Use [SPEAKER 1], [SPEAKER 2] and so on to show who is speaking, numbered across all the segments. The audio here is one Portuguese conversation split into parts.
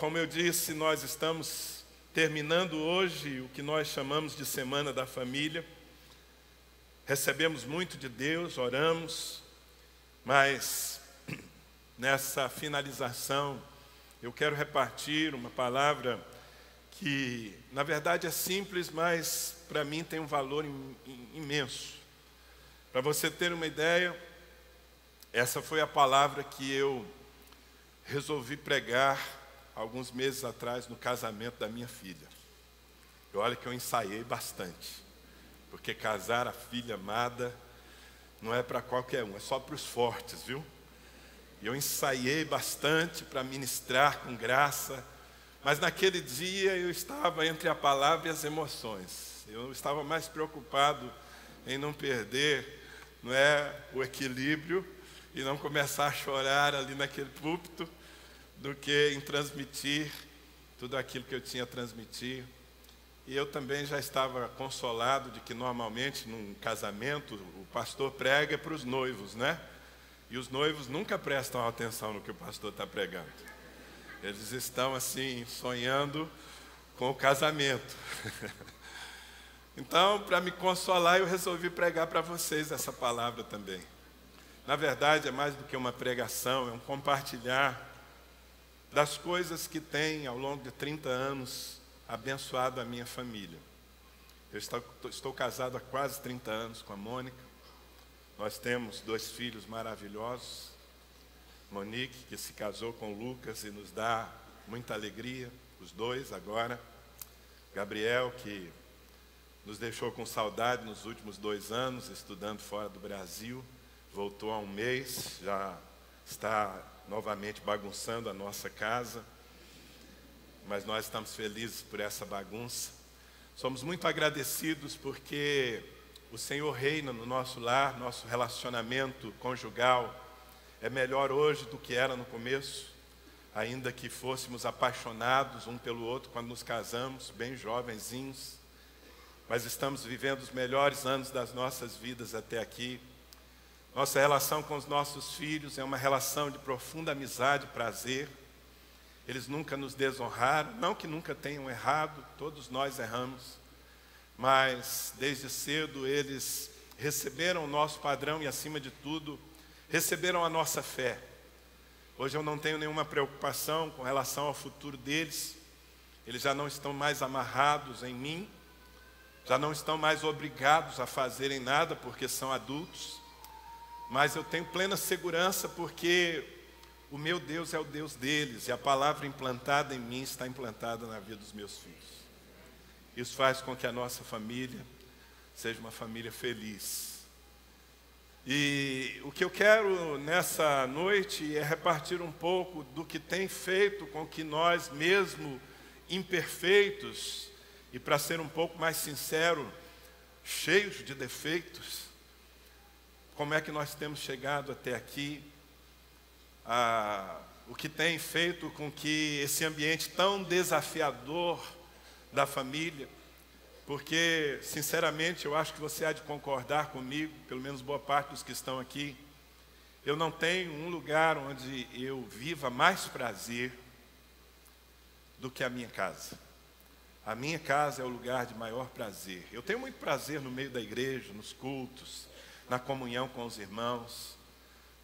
[SPEAKER 1] como eu disse, nós estamos terminando hoje o que nós chamamos de Semana da Família. Recebemos muito de Deus, oramos, mas nessa finalização eu quero repartir uma palavra que, na verdade, é simples, mas para mim tem um valor imenso. Para você ter uma ideia, essa foi a palavra que eu resolvi pregar alguns meses atrás no casamento da minha filha. E olha que eu ensaiei bastante, porque casar a filha amada não é para qualquer um, é só para os fortes, viu? E eu ensaiei bastante para ministrar com graça, mas naquele dia eu estava entre a palavra e as emoções. Eu estava mais preocupado em não perder, o equilíbrio e não começar a chorar ali naquele púlpito, do que em transmitir tudo aquilo que eu tinha a transmitir. E eu também já estava consolado de que normalmente num casamento o pastor prega para os noivos, né? E os noivos nunca prestam atenção no que o pastor está pregando. Eles estão assim, sonhando com o casamento. Então, para me consolar, eu resolvi pregar para vocês essa palavra também. Na verdade, é mais do que uma pregação, é um compartilhar das coisas que tem, ao longo de 30 anos, abençoado a minha família. Eu estou casado há quase 30 anos com a Mônica. Nós temos 2 filhos maravilhosos. Monique, que se casou com o Lucas e nos dá muita alegria, os 2 agora. Gabriel, que nos deixou com saudade nos últimos 2 anos, estudando fora do Brasil. Voltou há um mês, já está novamente bagunçando a nossa casa, mas nós estamos felizes por essa bagunça. Somos muito agradecidos porque o Senhor reina no nosso lar, nosso relacionamento conjugal é melhor hoje do que era no começo, ainda que fôssemos apaixonados um pelo outro quando nos casamos, bem jovenzinhos, mas estamos vivendo os melhores anos das nossas vidas até aqui. Nossa relação com os nossos filhos é uma relação de profunda amizade e prazer. Eles nunca nos desonraram, não que nunca tenham errado, todos nós erramos, mas desde cedo eles receberam o nosso padrão e, acima de tudo, receberam a nossa fé. Hoje eu não tenho nenhuma preocupação com relação ao futuro deles. Eles já não estão mais amarrados em mim, já não estão mais obrigados a fazerem nada porque são adultos. Mas eu tenho plena segurança porque o meu Deus é o Deus deles e a palavra implantada em mim está implantada na vida dos meus filhos. Isso faz com que a nossa família seja uma família feliz. E o que eu quero nessa noite é repartir um pouco do que tem feito com que nós, mesmo imperfeitos, e para ser um pouco mais sincero, cheios de defeitos, como é que nós temos chegado até aqui, o que tem feito com que esse ambiente tão desafiador da família, porque, sinceramente, eu acho que você há de concordar comigo, pelo menos boa parte dos que estão aqui, eu não tenho um lugar onde eu viva mais prazer do que a minha casa. A minha casa é o lugar de maior prazer. Eu tenho muito prazer no meio da igreja, nos cultos, na comunhão com os irmãos,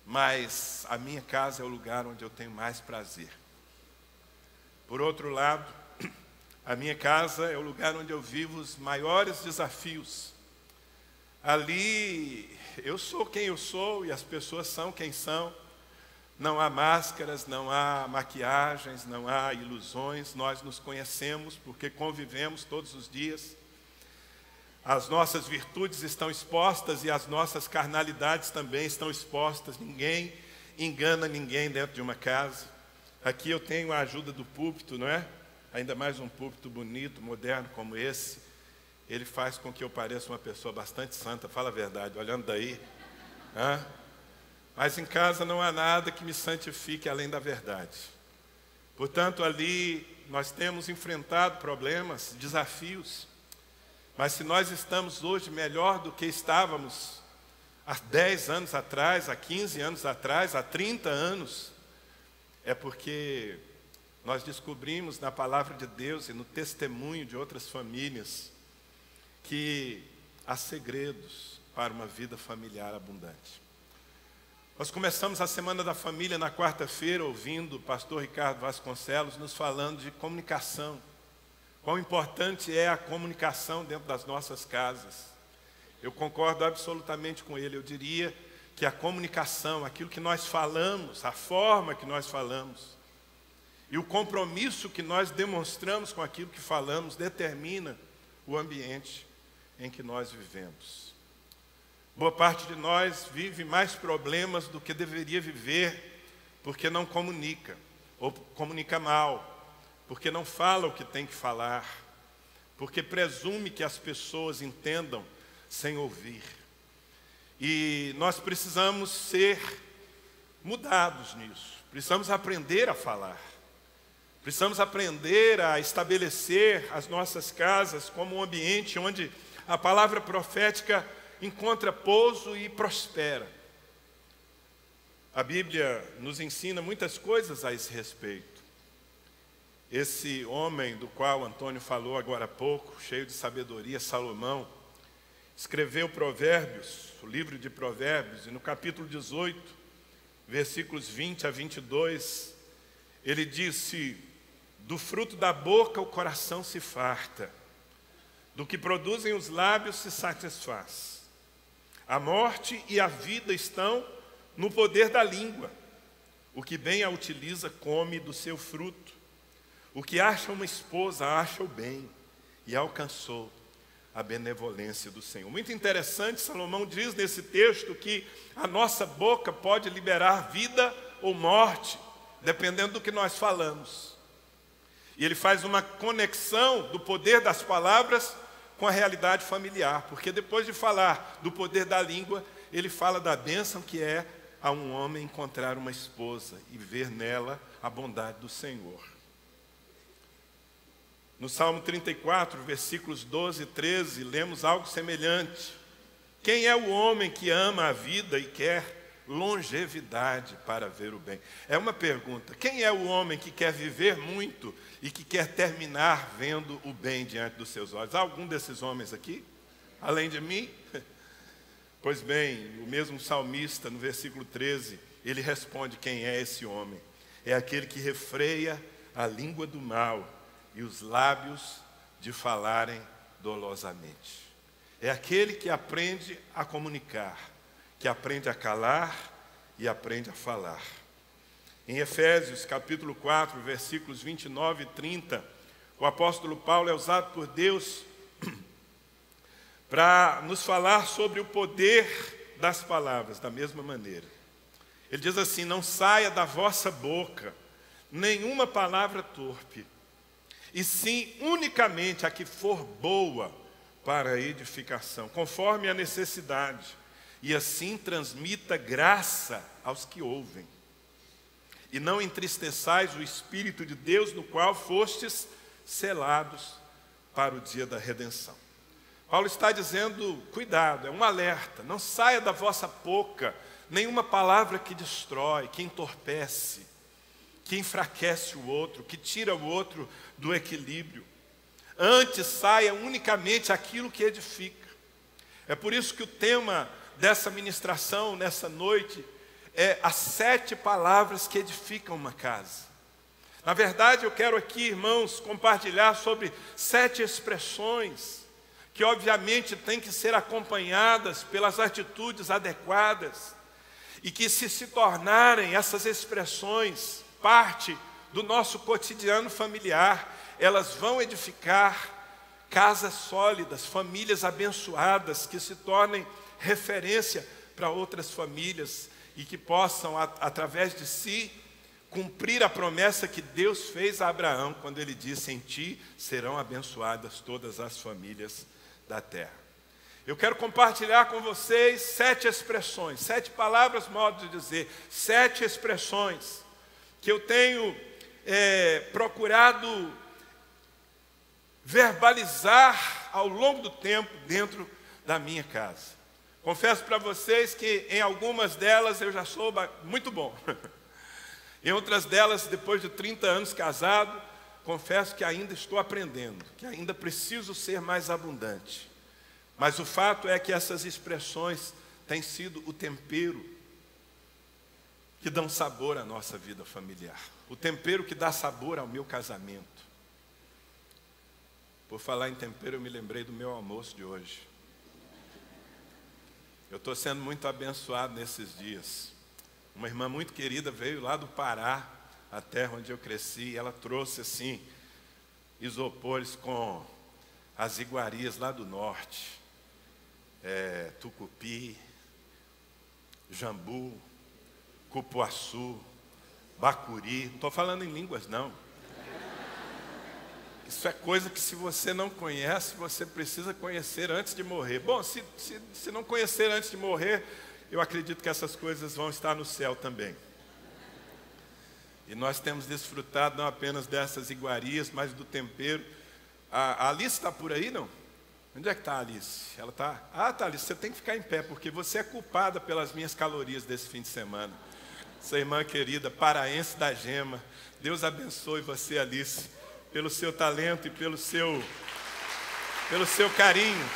[SPEAKER 1] mas a minha casa é o lugar onde eu tenho mais prazer. Por outro lado, a minha casa é o lugar onde eu vivo os maiores desafios. Ali eu sou quem eu sou e as pessoas são quem são. Não há máscaras, não há maquiagens, não há ilusões. Nós nos conhecemos porque convivemos todos os dias. As nossas virtudes estão expostas e as nossas carnalidades também estão expostas. Ninguém engana ninguém dentro de uma casa. Aqui eu tenho a ajuda do púlpito, não é? Ainda mais um púlpito bonito, moderno como esse. Ele faz com que eu pareça uma pessoa bastante santa, fala a verdade, olhando daí. Mas em casa não há nada que me santifique além da verdade. Portanto, ali nós temos enfrentado problemas, desafios. Mas se nós estamos hoje melhor do que estávamos há 10 anos atrás, há 15 anos atrás, há 30 anos, é porque nós descobrimos na palavra de Deus e no testemunho de outras famílias que há segredos para uma vida familiar abundante. Nós começamos a Semana da Família na quarta-feira ouvindo o pastor Ricardo Vasconcelos nos falando de comunicação. Quão importante é a comunicação dentro das nossas casas. Eu concordo absolutamente com ele. Eu diria que a comunicação, aquilo que nós falamos, a forma que nós falamos e o compromisso que nós demonstramos com aquilo que falamos determina o ambiente em que nós vivemos. Boa parte de nós vive mais problemas do que deveria viver porque não comunica, ou comunica mal, porque não fala o que tem que falar, porque presume que as pessoas entendam sem ouvir. E nós precisamos ser mudados nisso, precisamos aprender a falar, precisamos aprender a estabelecer as nossas casas como um ambiente onde a palavra profética encontra pouso e prospera. A Bíblia nos ensina muitas coisas a esse respeito. Esse homem do qual Antônio falou agora há pouco, cheio de sabedoria, Salomão, escreveu Provérbios, o livro de Provérbios, e no capítulo 18, versículos 20 a 22, ele disse: do fruto da boca o coração se farta, do que produzem os lábios se satisfaz. A morte e a vida estão no poder da língua. O que bem a utiliza come do seu fruto. O que acha uma esposa acha o bem e alcançou a benevolência do Senhor. Muito interessante, Salomão diz nesse texto que a nossa boca pode liberar vida ou morte, dependendo do que nós falamos. E ele faz uma conexão do poder das palavras com a realidade familiar, porque depois de falar do poder da língua, ele fala da bênção que é a um homem encontrar uma esposa e ver nela a bondade do Senhor. No Salmo 34, versículos 12 e 13, lemos algo semelhante. Quem é o homem que ama a vida e quer longevidade para ver o bem? É uma pergunta. Quem é o homem que quer viver muito e que quer terminar vendo o bem diante dos seus olhos? Há algum desses homens aqui? Além de mim? Pois bem, o mesmo salmista, no versículo 13, ele responde: quem é esse homem? É aquele que refreia a língua do mal e os lábios de falarem dolosamente. É aquele que aprende a comunicar, que aprende a calar e aprende a falar. Em Efésios, capítulo 4, versículos 29 e 30, o apóstolo Paulo é usado por Deus para nos falar sobre o poder das palavras, da mesma maneira. Ele diz assim: não saia da vossa boca nenhuma palavra torpe, e sim unicamente a que for boa para a edificação, conforme a necessidade, e assim transmita graça aos que ouvem. E não entristeçais o Espírito de Deus, no qual fostes selados para o dia da redenção. Paulo está dizendo: cuidado, é um alerta, não saia da vossa boca nenhuma palavra que destrói, que entorpece, que enfraquece o outro, que tira o outro do equilíbrio. Antes saia unicamente aquilo que edifica. É por isso que o tema dessa ministração nessa noite é as 7 palavras que edificam uma casa. Na verdade, eu quero aqui, irmãos, compartilhar sobre 7 expressões que obviamente têm que ser acompanhadas pelas atitudes adequadas e que, se tornarem essas expressões parte do nosso cotidiano familiar, elas vão edificar casas sólidas, famílias abençoadas, que se tornem referência para outras famílias e que possam, através de si, cumprir a promessa que Deus fez a Abraão, quando ele disse: em ti serão abençoadas todas as famílias da terra. Eu quero compartilhar com vocês 7 expressões, 7 palavras, modo de dizer, 7 expressões que eu tenho procurado verbalizar ao longo do tempo dentro da minha casa. Confesso para vocês que em algumas delas eu já sou muito bom. Em outras delas, depois de 30 anos casado, confesso que ainda estou aprendendo, que ainda preciso ser mais abundante. Mas o fato é que essas expressões têm sido o tempero que dão sabor à nossa vida familiar. O tempero que dá sabor ao meu casamento. Por falar em tempero, eu me lembrei do meu almoço de hoje. Eu estou sendo muito abençoado nesses dias. Uma irmã muito querida veio lá do Pará, a terra onde eu cresci, e ela trouxe assim, isopores com as iguarias lá do norte. Tucupi, jambu, cupuaçu, bacuri. Não estou falando em línguas, não. Isso é coisa que, se você não conhece, você precisa conhecer antes de morrer. Bom, se não conhecer antes de morrer, eu acredito que essas coisas vão estar no céu também. E nós temos desfrutado não apenas dessas iguarias, mas do tempero. A Alice está por aí, não? Onde é que está a Alice? Ela está? Ah, tá, Alice, você tem que ficar em pé, porque você é culpada pelas minhas calorias desse fim de semana. Essa irmã querida, paraense da Gema. Deus abençoe você, Alice, pelo seu talento e pelo seu carinho.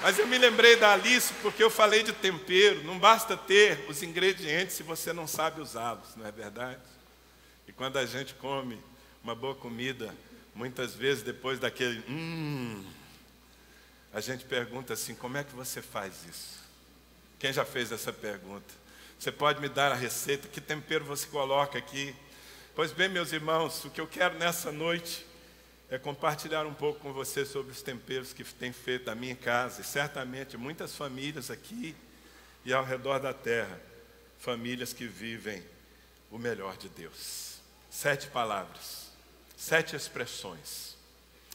[SPEAKER 1] Mas eu me lembrei da Alice porque eu falei de tempero. Não basta ter os ingredientes se você não sabe usá-los, não é verdade? E quando a gente come uma boa comida, muitas vezes depois daquele a gente pergunta assim: como é que você faz isso? Quem já fez essa pergunta? Você pode me dar a receita? Que tempero você coloca aqui? Pois bem, meus irmãos, o que eu quero nessa noite é compartilhar um pouco com você sobre os temperos que tem feito da minha casa, e certamente muitas famílias aqui e ao redor da terra, famílias que vivem o melhor de Deus. 7 palavras, 7 expressões.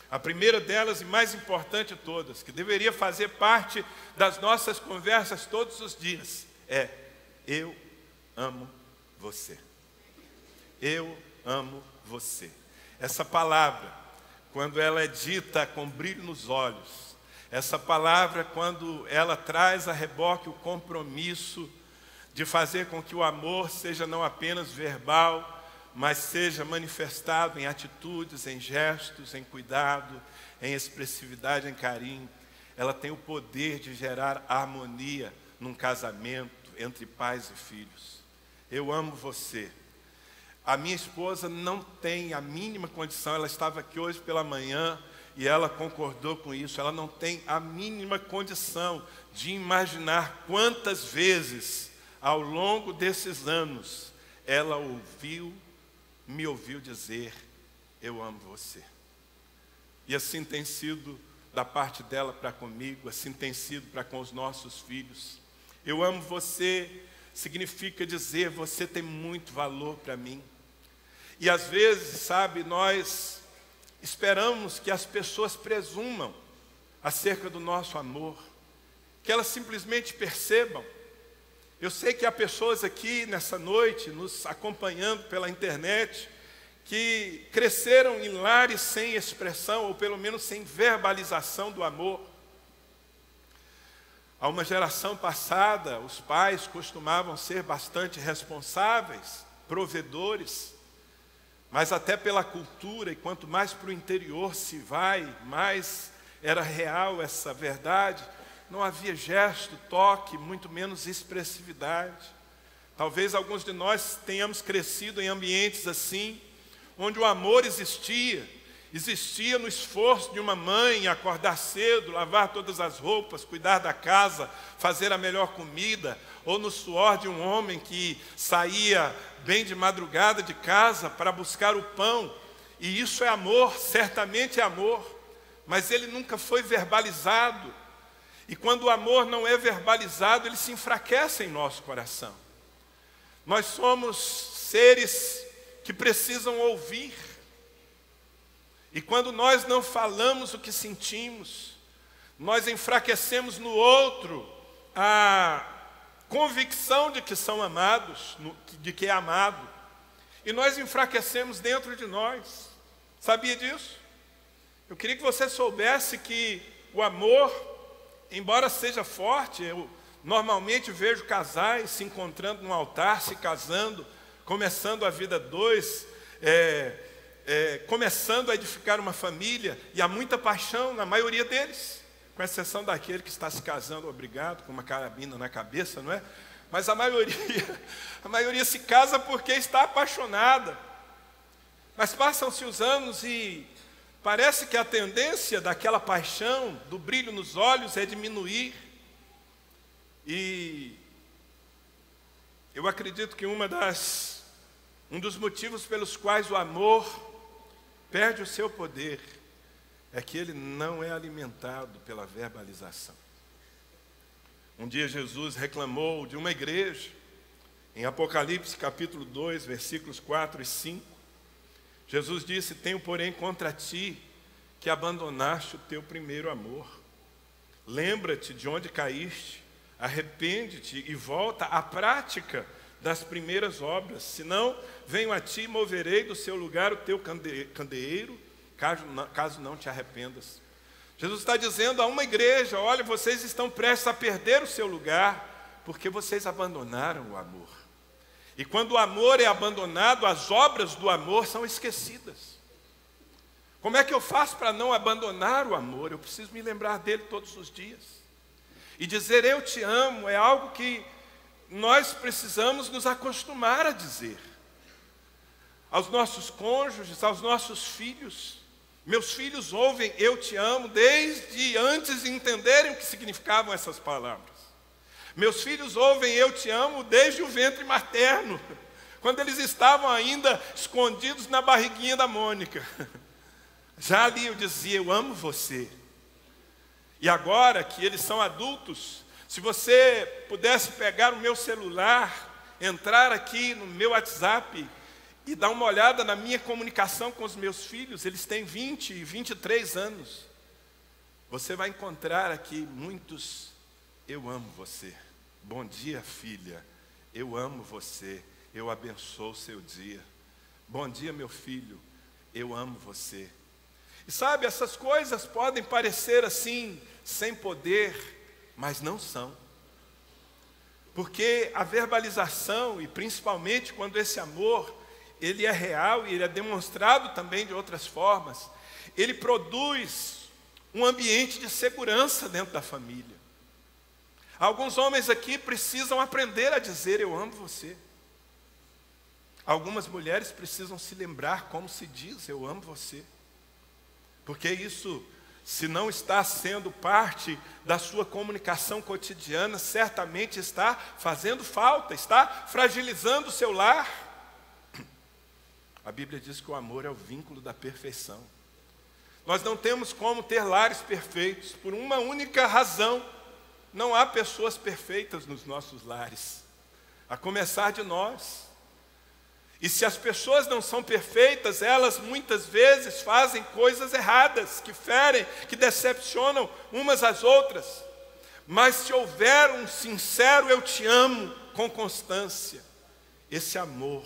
[SPEAKER 1] A primeira delas, e mais importante de todas, que deveria fazer parte das nossas conversas todos os dias, é: eu amo você. Eu amo você. Essa palavra, quando ela é dita com brilho nos olhos, essa palavra, quando ela traz a reboque o compromisso de fazer com que o amor seja não apenas verbal, mas seja manifestado em atitudes, em gestos, em cuidado, em expressividade, em carinho, ela tem o poder de gerar harmonia num casamento entre pais e filhos. Eu amo você. A minha esposa não tem a mínima condição, ela estava aqui hoje pela manhã e ela concordou com isso, ela não tem a mínima condição de imaginar quantas vezes, ao longo desses anos, ela me ouviu dizer: eu amo você. E assim tem sido da parte dela para comigo, assim tem sido para com os nossos filhos. Eu amo você significa dizer: você tem muito valor para mim. E às vezes, sabe, nós esperamos que as pessoas presumam acerca do nosso amor, que elas simplesmente percebam. Eu sei que há pessoas aqui nessa noite, nos acompanhando pela internet, que cresceram em lares sem expressão, ou pelo menos sem verbalização do amor. Há uma geração passada, os pais costumavam ser bastante responsáveis, provedores, mas até pela cultura, e quanto mais para o interior se vai, mais era real essa verdade, não havia gesto, toque, muito menos expressividade. Talvez alguns de nós tenhamos crescido em ambientes assim, onde o amor existia no esforço de uma mãe, acordar cedo, lavar todas as roupas, cuidar da casa, fazer a melhor comida, ou no suor de um homem que saía bem de madrugada de casa para buscar o pão. E isso é amor, certamente é amor, mas ele nunca foi verbalizado. E quando o amor não é verbalizado, ele se enfraquece em nosso coração. Nós somos seres que precisam ouvir. E quando nós não falamos o que sentimos, nós enfraquecemos no outro a convicção de que são amados, de que é amado. E nós enfraquecemos dentro de nós. Sabia disso? Eu queria que você soubesse que o amor, embora seja forte, normalmente vejo casais se encontrando no altar, se casando, começando a vida dois, começando a edificar uma família, e há muita paixão na maioria deles, com exceção daquele que está se casando obrigado, com uma carabina na cabeça, não é? Mas a maioria se casa porque está apaixonada. Mas passam-se os anos e parece que a tendência daquela paixão, do brilho nos olhos, é diminuir. E eu acredito que um dos motivos pelos quais o amor perde o seu poder é que ele não é alimentado pela verbalização. Um dia Jesus reclamou de uma igreja, em Apocalipse capítulo 2, versículos 4 e 5. Jesus disse: tenho, porém, contra ti que abandonaste o teu primeiro amor. Lembra-te de onde caíste, arrepende-te e volta à prática das primeiras obras, senão venho a ti e moverei do seu lugar o teu candeeiro, caso não te arrependas. Jesus está dizendo a uma igreja: olha, vocês estão prestes a perder o seu lugar, porque vocês abandonaram o amor. E quando o amor é abandonado, as obras do amor são esquecidas. Como é que eu faço para não abandonar o amor? Eu preciso me lembrar dele todos os dias. E dizer eu te amo é algo que nós precisamos nos acostumar a dizer. Aos nossos cônjuges, aos nossos filhos. Meus filhos ouvem eu te amo desde antes de entenderem o que significavam essas palavras. Meus filhos ouvem eu te amo desde o ventre materno, quando eles estavam ainda escondidos na barriguinha da Mônica. Já ali eu dizia: eu amo você. E agora que eles são adultos, se você pudesse pegar o meu celular, entrar aqui no meu WhatsApp e dar uma olhada na minha comunicação com os meus filhos, eles têm 20 e 23 anos. Você vai encontrar aqui muitos: eu amo você. Bom dia, filha. Eu amo você. Eu abençoo o seu dia. Bom dia, meu filho. Eu amo você. E sabe, essas coisas podem parecer assim, sem poder, mas não são. Porque a verbalização, e principalmente quando esse amor, ele é real e ele é demonstrado também de outras formas, ele produz um ambiente de segurança dentro da família. Alguns homens aqui precisam aprender a dizer eu amo você. Algumas mulheres precisam se lembrar como se diz eu amo você. Porque isso, se não está sendo parte da sua comunicação cotidiana, certamente está fazendo falta, está fragilizando o seu lar. A Bíblia diz que o amor é o vínculo da perfeição. Nós não temos como ter lares perfeitos, por uma única razão: não há pessoas perfeitas nos nossos lares, a começar de nós. E se as pessoas não são perfeitas, elas muitas vezes fazem coisas erradas, que ferem, que decepcionam umas às outras. Mas se houver um sincero eu te amo com constância, esse amor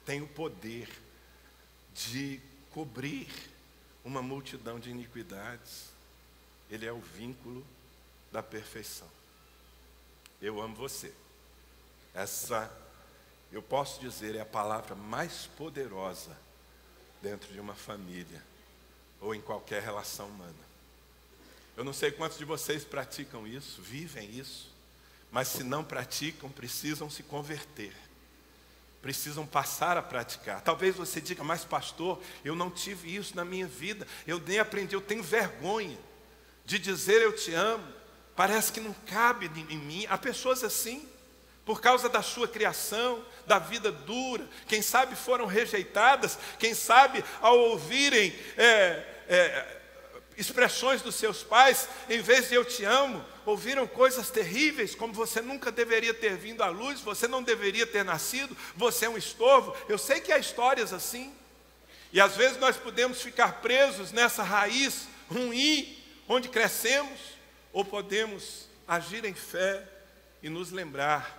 [SPEAKER 1] tem o poder de cobrir uma multidão de iniquidades. Ele é o vínculo da perfeição. Eu amo você. Essa, eu posso dizer, é a palavra mais poderosa dentro de uma família ou em qualquer relação humana. Eu não sei quantos de vocês praticam isso, vivem isso, mas se não praticam, precisam se converter. Precisam passar a praticar. Talvez você diga: mas pastor, eu não tive isso na minha vida, eu nem aprendi, eu tenho vergonha de dizer eu te amo, parece que não cabe em mim. Há pessoas assim, por causa da sua criação, da vida dura, quem sabe foram rejeitadas, quem sabe ao ouvirem expressões dos seus pais, em vez de eu te amo, ouviram coisas terríveis, como você nunca deveria ter vindo à luz, você não deveria ter nascido, você é um estorvo. Eu sei que há histórias assim, e às vezes nós podemos ficar presos nessa raiz ruim, onde crescemos, ou podemos agir em fé e nos lembrar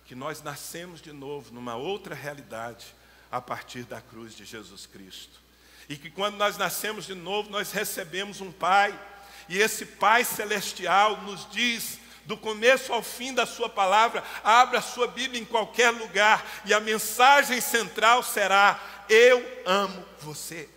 [SPEAKER 1] que nós nascemos de novo numa outra realidade a partir da cruz de Jesus Cristo. E que quando nós nascemos de novo, nós recebemos um Pai, e esse Pai celestial nos diz do começo ao fim da sua palavra. Abra a sua Bíblia em qualquer lugar e a mensagem central será: eu amo você.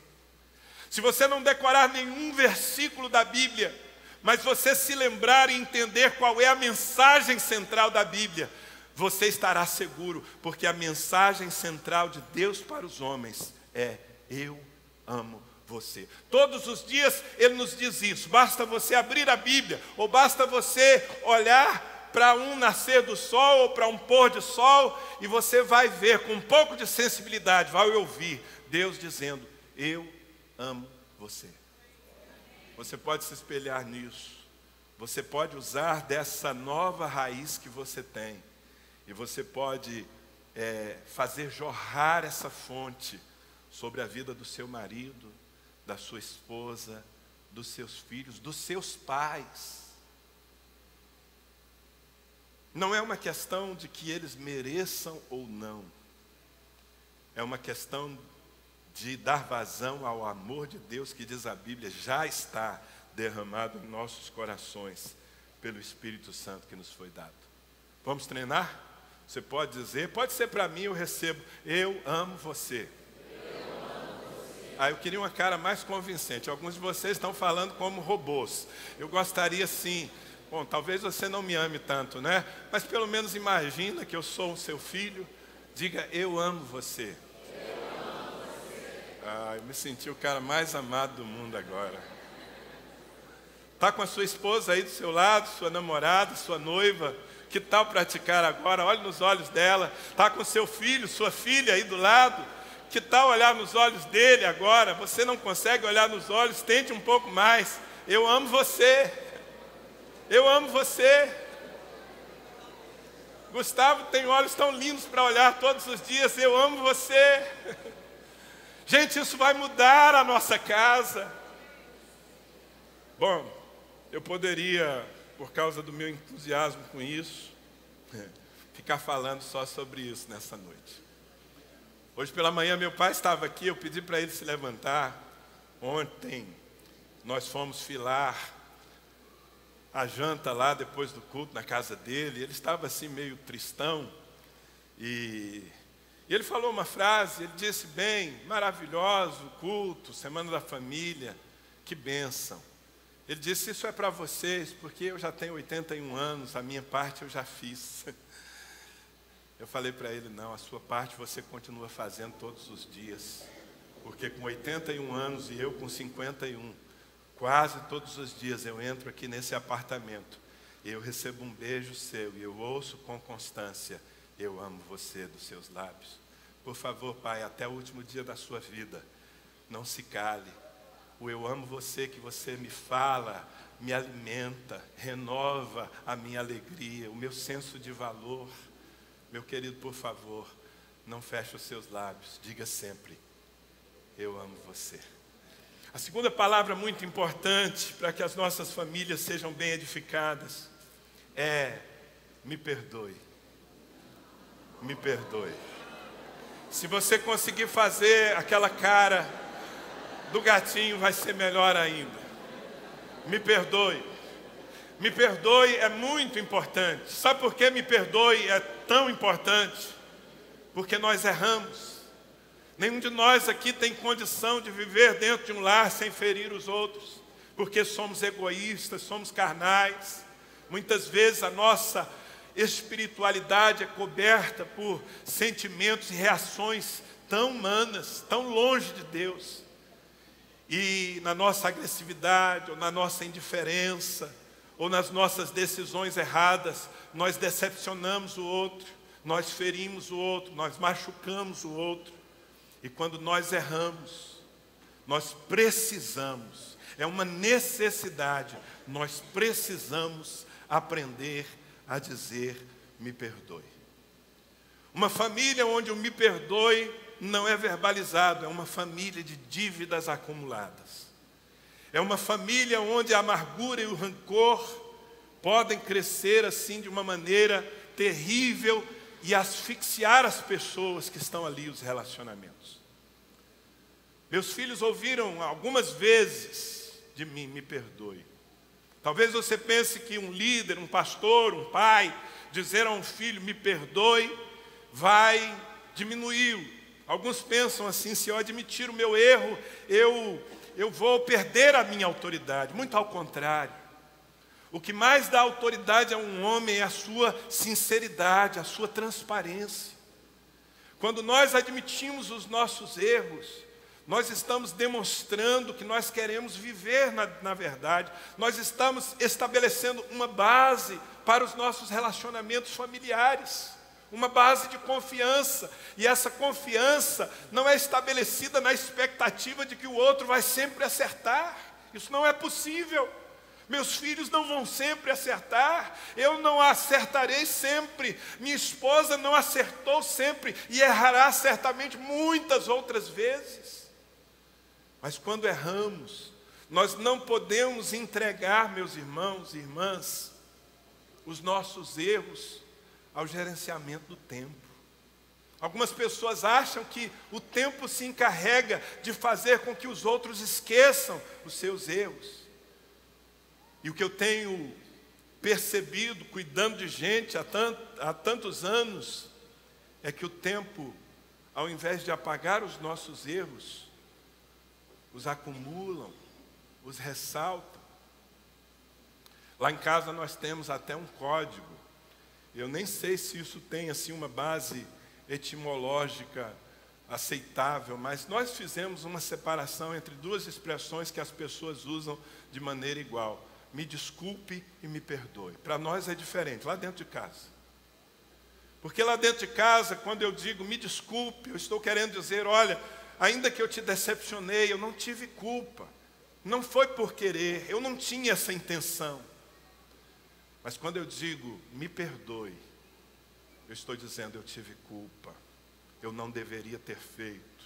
[SPEAKER 1] Se você não decorar nenhum versículo da Bíblia, mas você se lembrar e entender qual é a mensagem central da Bíblia, você estará seguro, porque a mensagem central de Deus para os homens é: eu amo você. Todos os dias Ele nos diz isso. Basta você abrir a Bíblia, ou basta você olhar para um nascer do sol ou para um pôr de sol, e você vai ver com um pouco de sensibilidade, vai ouvir Deus dizendo: eu amo você. Você pode se espelhar nisso. Você pode usar dessa nova raiz que você tem, e você pode fazer jorrar essa fonte sobre a vida do seu marido, da sua esposa, dos seus filhos, dos seus pais. Não é uma questão de que eles mereçam ou não. É uma questão de dar vazão ao amor de Deus que, diz a Bíblia, já está derramado em nossos corações pelo Espírito Santo que nos foi dado. Vamos treinar? Você pode dizer, pode ser para mim, eu recebo: eu amo você. Eu queria uma cara mais convincente. Alguns de vocês estão falando como robôs. Eu gostaria sim. Bom, talvez você não me ame tanto, né? Mas pelo menos imagina que eu sou o seu filho. Diga: eu amo você. Eu me senti o cara mais amado do mundo agora. Está com a sua esposa aí do seu lado, sua namorada, sua noiva. Que tal praticar agora? Olhe nos olhos dela. Está com seu filho, sua filha aí do lado. Que tal olhar nos olhos dele agora? Você não consegue olhar nos olhos? Tente um pouco mais. Eu amo você. Eu amo você. Gustavo tem olhos tão lindos para olhar todos os dias. Eu amo você. Gente, isso vai mudar a nossa casa. Bom, eu poderia, por causa do meu entusiasmo com isso, ficar falando só sobre isso nessa noite. Hoje pela manhã meu pai estava aqui, eu pedi para ele se levantar. Ontem nós fomos filar a janta lá depois do culto na casa dele. Ele estava assim meio tristão e ele falou uma frase. Ele disse: bem, maravilhoso culto, semana da família, que bênção. Ele disse: isso é para vocês, porque eu já tenho 81 anos, a minha parte eu já fiz. Eu falei para ele: não, a sua parte você continua fazendo todos os dias, porque com 81 anos e eu com 51, quase todos os dias eu entro aqui nesse apartamento, e eu recebo um beijo seu, e eu ouço com constância: eu amo você, dos seus lábios. Por favor, pai, até o último dia da sua vida, não se cale. O eu amo você que você me fala, me alimenta, renova a minha alegria, o meu senso de valor. Meu querido, por favor, não feche os seus lábios, diga sempre: eu amo você. A segunda palavra muito importante para que as nossas famílias sejam bem edificadas é: me perdoe. Me perdoe. Se você conseguir fazer aquela cara do gatinho, vai ser melhor ainda. Me perdoe. Me perdoe é muito importante. Sabe por que me perdoe é tão importante? Porque nós erramos. Nenhum de nós aqui tem condição de viver dentro de um lar sem ferir os outros, porque somos egoístas, somos carnais. Muitas vezes a nossa espiritualidade é coberta por sentimentos e reações tão humanas, tão longe de Deus. E na nossa agressividade, ou na nossa indiferença, ou nas nossas decisões erradas, nós decepcionamos o outro, nós ferimos o outro, nós machucamos o outro. E quando nós erramos, nós precisamos, é uma necessidade, nós precisamos aprender a dizer: me perdoe. Uma família onde o me perdoe não é verbalizado, é uma família de dívidas acumuladas. É uma família onde a amargura e o rancor podem crescer assim de uma maneira terrível e asfixiar as pessoas que estão ali, os relacionamentos. Meus filhos ouviram algumas vezes de mim: me perdoe. Talvez você pense que um líder, um pastor, um pai, dizer a um filho, me perdoe, vai diminuí-lo. Alguns pensam assim, se eu admitir o meu erro, eu vou perder a minha autoridade. Muito ao contrário. O que mais dá autoridade a um homem é a sua sinceridade, a sua transparência. Quando nós admitimos os nossos erros, nós estamos demonstrando que nós queremos viver na verdade. Nós estamos estabelecendo uma base para os nossos relacionamentos familiares. Uma base de confiança. E essa confiança não é estabelecida na expectativa de que o outro vai sempre acertar. Isso não é possível. Meus filhos não vão sempre acertar, eu não acertarei sempre, minha esposa não acertou sempre e errará certamente muitas outras vezes. Mas quando erramos, nós não podemos entregar, meus irmãos e irmãs, os nossos erros ao gerenciamento do tempo. Algumas pessoas acham que o tempo se encarrega de fazer com que os outros esqueçam os seus erros. E o que eu tenho percebido, cuidando de gente há tantos anos, é que o tempo, ao invés de apagar os nossos erros, os acumulam, os ressaltam. Lá em casa nós temos até um código. Eu nem sei se isso tem assim uma base etimológica aceitável, mas nós fizemos uma separação entre duas expressões que as pessoas usam de maneira igual. Me desculpe e me perdoe. Para nós é diferente, lá dentro de casa. Porque lá dentro de casa, quando eu digo me desculpe, eu estou querendo dizer, olha, ainda que eu te decepcionei, eu não tive culpa. Não foi por querer, eu não tinha essa intenção. Mas quando eu digo me perdoe, eu estou dizendo eu tive culpa. Eu não deveria ter feito.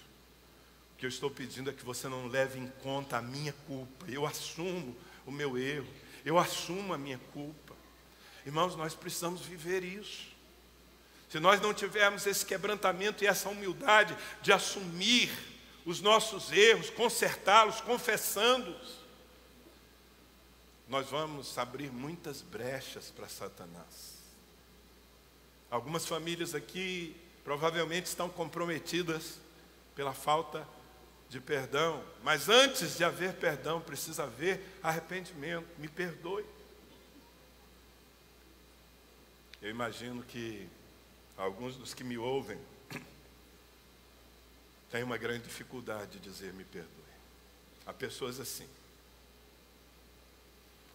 [SPEAKER 1] O que eu estou pedindo é que você não leve em conta a minha culpa. Eu assumo o meu erro, eu assumo a minha culpa. Irmãos, nós precisamos viver isso. Se nós não tivermos esse quebrantamento e essa humildade de assumir os nossos erros, consertá-los, confessando-os, nós vamos abrir muitas brechas para Satanás. Algumas famílias aqui provavelmente estão comprometidas pela falta de perdão, mas antes de haver perdão, precisa haver arrependimento. Me perdoe. Eu imagino que alguns dos que me ouvem têm uma grande dificuldade de dizer me perdoe. Há pessoas assim.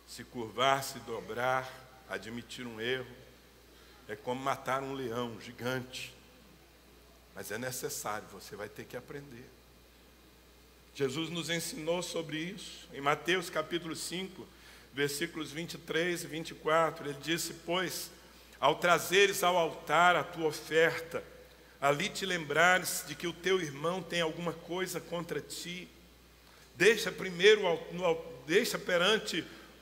[SPEAKER 1] Se curvar, se dobrar, admitir um erro, é como matar um leão gigante. Mas é necessário, você vai ter que aprender. Jesus nos ensinou sobre isso. Em Mateus capítulo 5, versículos 23 e 24, ele disse, pois, ao trazeres ao altar a tua oferta, ali te lembrares de que o teu irmão tem alguma coisa contra ti, deixa perante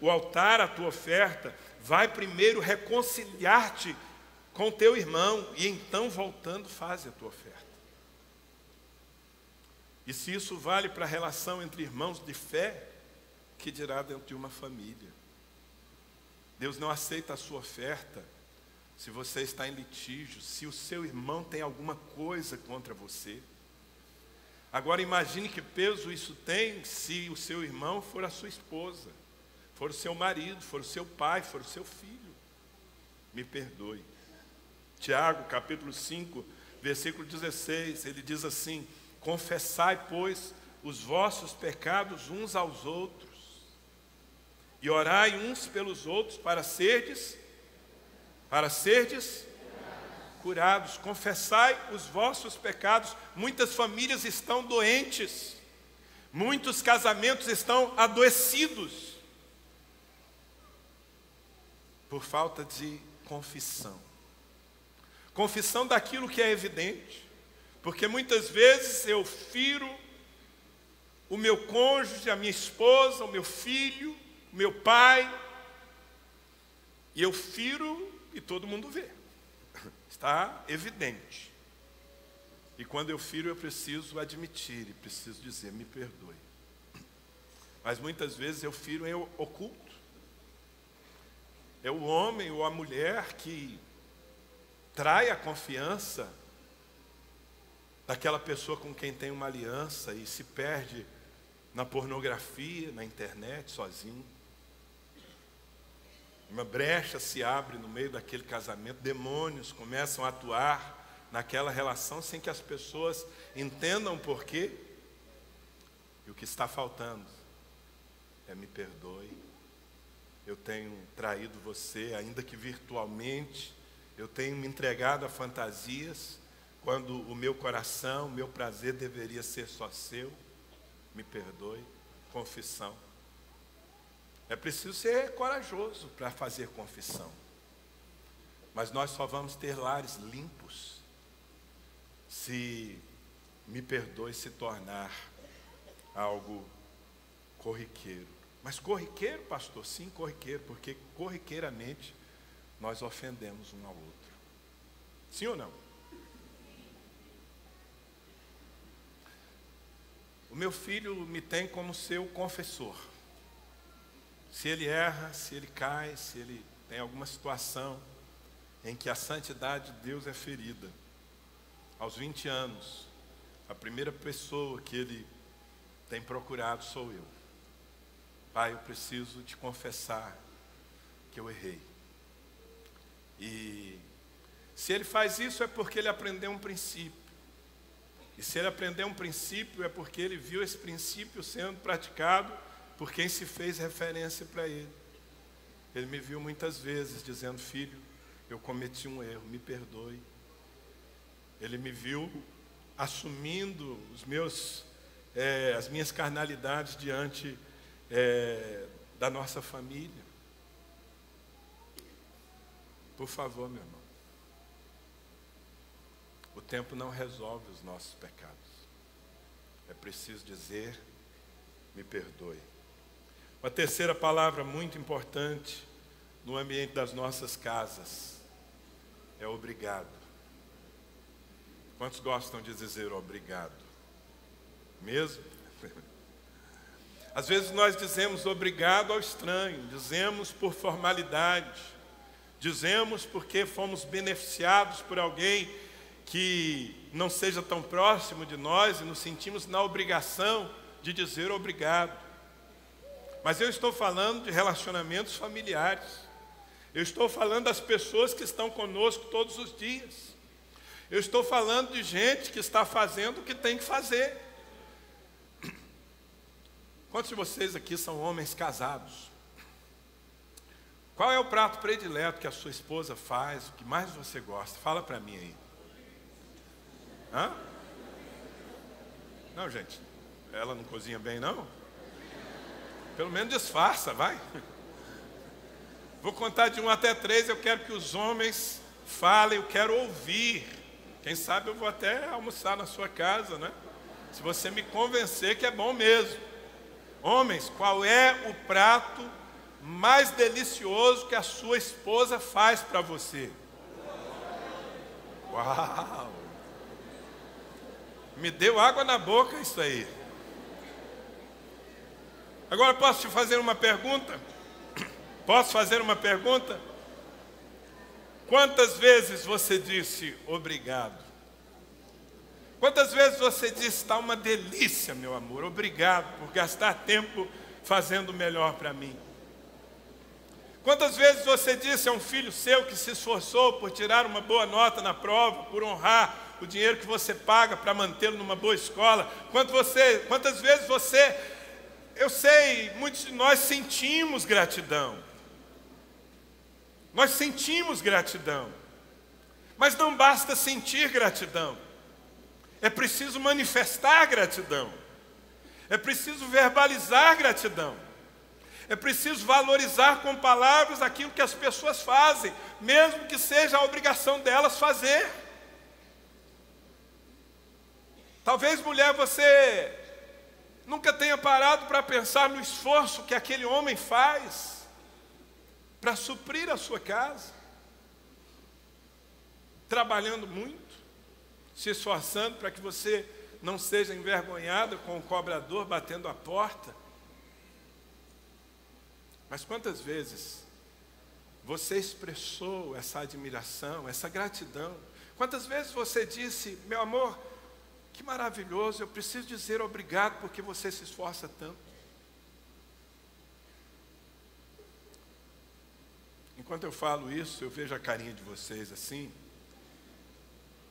[SPEAKER 1] o altar a tua oferta, vai primeiro reconciliar-te com o teu irmão, e então voltando faze a tua oferta. E se isso vale para a relação entre irmãos de fé, que dirá dentro de uma família? Deus não aceita a sua oferta se você está em litígio, se o seu irmão tem alguma coisa contra você. Agora imagine que peso isso tem se o seu irmão for a sua esposa, for o seu marido, for o seu pai, for o seu filho. Me perdoe. Tiago, capítulo 5, versículo 16, ele diz assim, confessai, pois, os vossos pecados uns aos outros, e orai uns pelos outros para serdes curados. Confessai os vossos pecados. Muitas famílias estão doentes, muitos casamentos estão adoecidos, por falta de confissão. Confissão daquilo que é evidente. Porque muitas vezes eu firo o meu cônjuge, a minha esposa, o meu filho, o meu pai, e eu firo e todo mundo vê. Está evidente. E quando eu firo, eu preciso admitir e preciso dizer, me perdoe. Mas muitas vezes eu firo em oculto. é o homem ou a mulher que trai a confiança daquela pessoa com quem tem uma aliança e se perde na pornografia, na internet, sozinho. Uma brecha se abre no meio daquele casamento, demônios começam a atuar naquela relação sem que as pessoas entendam o porquê. E o que está faltando é: me perdoe, eu tenho traído você, ainda que virtualmente, eu tenho me entregado a fantasias, quando o meu coração, o meu prazer deveria ser só seu. Me perdoe. Confissão. É preciso ser corajoso para fazer confissão. Mas nós só vamos ter lares limpos se me perdoe se tornar algo corriqueiro. Mas corriqueiro, pastor? Sim, corriqueiro, porque corriqueiramente nós ofendemos um ao outro. Sim ou não? O meu filho me tem como seu confessor. Se ele erra, se ele cai, se ele tem alguma situação em que a santidade de Deus é ferida, aos 20 anos, a primeira pessoa que ele tem procurado sou eu. Pai, eu preciso te confessar que eu errei. E se ele faz isso é porque ele aprendeu um princípio. E se ele aprendeu um princípio é porque ele viu esse princípio sendo praticado por quem se fez referência para ele. Ele me viu muitas vezes dizendo: filho, eu cometi um erro, me perdoe. Ele me viu assumindo as minhas carnalidades diante da nossa família. Por favor, meu irmão, o tempo não resolve os nossos pecados. É preciso dizer: me perdoe. Uma terceira palavra muito importante no ambiente das nossas casas é obrigado. Quantos gostam de dizer obrigado? Mesmo? Às vezes nós dizemos obrigado ao estranho, dizemos por formalidade, dizemos porque fomos beneficiados por alguém que não seja tão próximo de nós e nos sentimos na obrigação de dizer obrigado. Mas eu estou falando de relacionamentos familiares. Eu estou falando das pessoas que estão conosco todos os dias. Eu estou falando de gente que está fazendo o que tem que fazer. Quantos de vocês aqui são homens casados? Qual é o prato predileto que a sua esposa faz, o que mais você gosta? Fala para mim aí. Hã? Não, gente, ela não cozinha bem, não? Pelo menos disfarça, vai. Vou contar de 1 até 3, eu quero que os homens falem, eu quero ouvir. Quem sabe eu vou até almoçar na sua casa, né? Se você me convencer que é bom mesmo. Homens, qual é o prato mais delicioso que a sua esposa faz para você? Uau! Me deu água na boca isso aí. Agora posso te fazer uma pergunta? Posso fazer uma pergunta? Quantas vezes você disse obrigado? Quantas vezes você disse: está uma delícia, meu amor, obrigado por gastar tempo fazendo o melhor para mim? Quantas vezes você disse a um filho seu que se esforçou por tirar uma boa nota na prova, por honrar o dinheiro que você paga para mantê-lo numa boa escola? Quantas vezes você... Eu sei, muitos de nós sentimos gratidão. Nós sentimos gratidão. Mas não basta sentir gratidão. É preciso manifestar gratidão. É preciso verbalizar gratidão. É preciso valorizar com palavras aquilo que as pessoas fazem, mesmo que seja a obrigação delas fazer. Talvez, mulher, você nunca tenha parado para pensar no esforço que aquele homem faz para suprir a sua casa, trabalhando muito, se esforçando para que você não seja envergonhada com o cobrador batendo a porta. Mas quantas vezes você expressou essa admiração, essa gratidão? Quantas vezes você disse, meu amor, que maravilhoso, eu preciso dizer obrigado porque você se esforça tanto. Enquanto eu falo isso, eu vejo a carinha de vocês assim,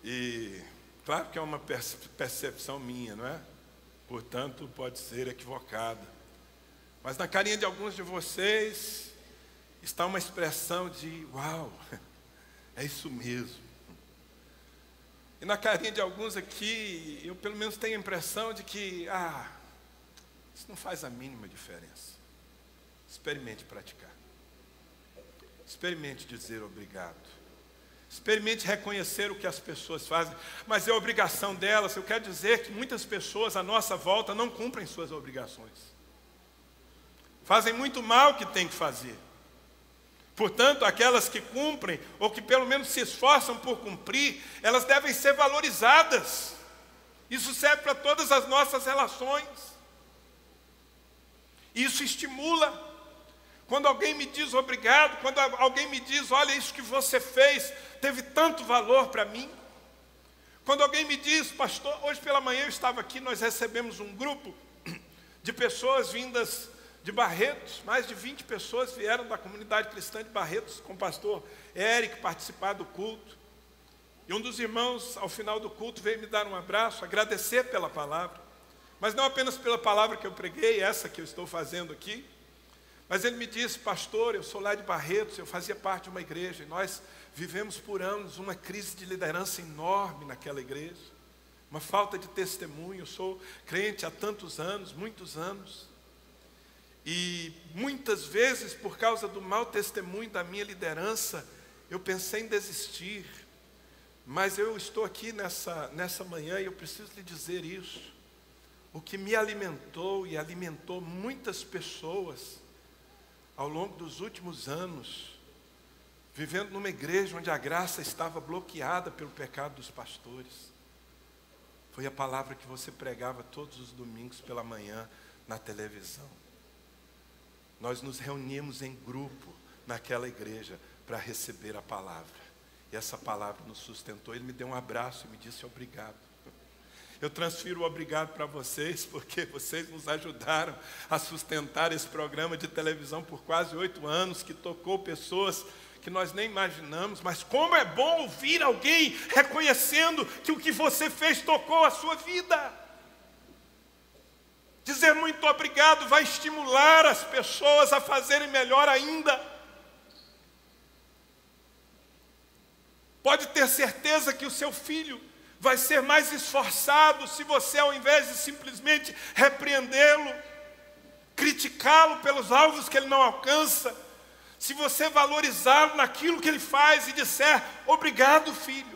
[SPEAKER 1] e claro que é uma percepção minha, não é? Portanto, pode ser equivocada. Mas na carinha de alguns de vocês está uma expressão de, uau, é isso mesmo. E na carinha de alguns aqui, eu pelo menos tenho a impressão de que, isso não faz a mínima diferença. Experimente praticar. Experimente dizer obrigado. Experimente reconhecer o que as pessoas fazem, mas é obrigação delas. Eu quero dizer que muitas pessoas à nossa volta não cumprem suas obrigações. Fazem muito mal o que tem que fazer. Portanto, aquelas que cumprem, ou que pelo menos se esforçam por cumprir, elas devem ser valorizadas. Isso serve para todas as nossas relações. Isso estimula. Quando alguém me diz obrigado, quando alguém me diz, olha, isso que você fez teve tanto valor para mim. Quando alguém me diz, pastor, hoje pela manhã eu estava aqui, nós recebemos um grupo de pessoas vindas de Barretos, mais de 20 pessoas vieram da comunidade cristã de Barretos com o pastor Eric participar do culto. E um dos irmãos, ao final do culto, veio me dar um abraço, agradecer pela palavra, mas não apenas pela palavra que eu preguei, essa que eu estou fazendo aqui, mas ele me disse, pastor, eu sou lá de Barretos, eu fazia parte de uma igreja, e nós vivemos por anos uma crise de liderança enorme naquela igreja, uma falta de testemunho, eu sou crente há tantos anos, muitos anos, e muitas vezes, por causa do mau testemunho da minha liderança, eu pensei em desistir. Mas eu estou aqui nessa manhã e eu preciso lhe dizer isso. O que me alimentou e alimentou muitas pessoas ao longo dos últimos anos, vivendo numa igreja onde a graça estava bloqueada pelo pecado dos pastores, foi a palavra que você pregava todos os domingos pela manhã na televisão. Nós nos reuníamos em grupo naquela igreja para receber a palavra. E essa palavra nos sustentou. Ele me deu um abraço e me disse obrigado. Eu transfiro o obrigado para vocês, porque vocês nos ajudaram a sustentar esse programa de televisão por quase 8 anos, que tocou pessoas que nós nem imaginamos. Mas como é bom ouvir alguém reconhecendo que o que você fez tocou a sua vida. Dizer muito obrigado vai estimular as pessoas a fazerem melhor ainda. Pode ter certeza que o seu filho vai ser mais esforçado se você, ao invés de simplesmente repreendê-lo, criticá-lo pelos alvos que ele não alcança, se você valorizá-lo naquilo que ele faz e disser, obrigado, filho.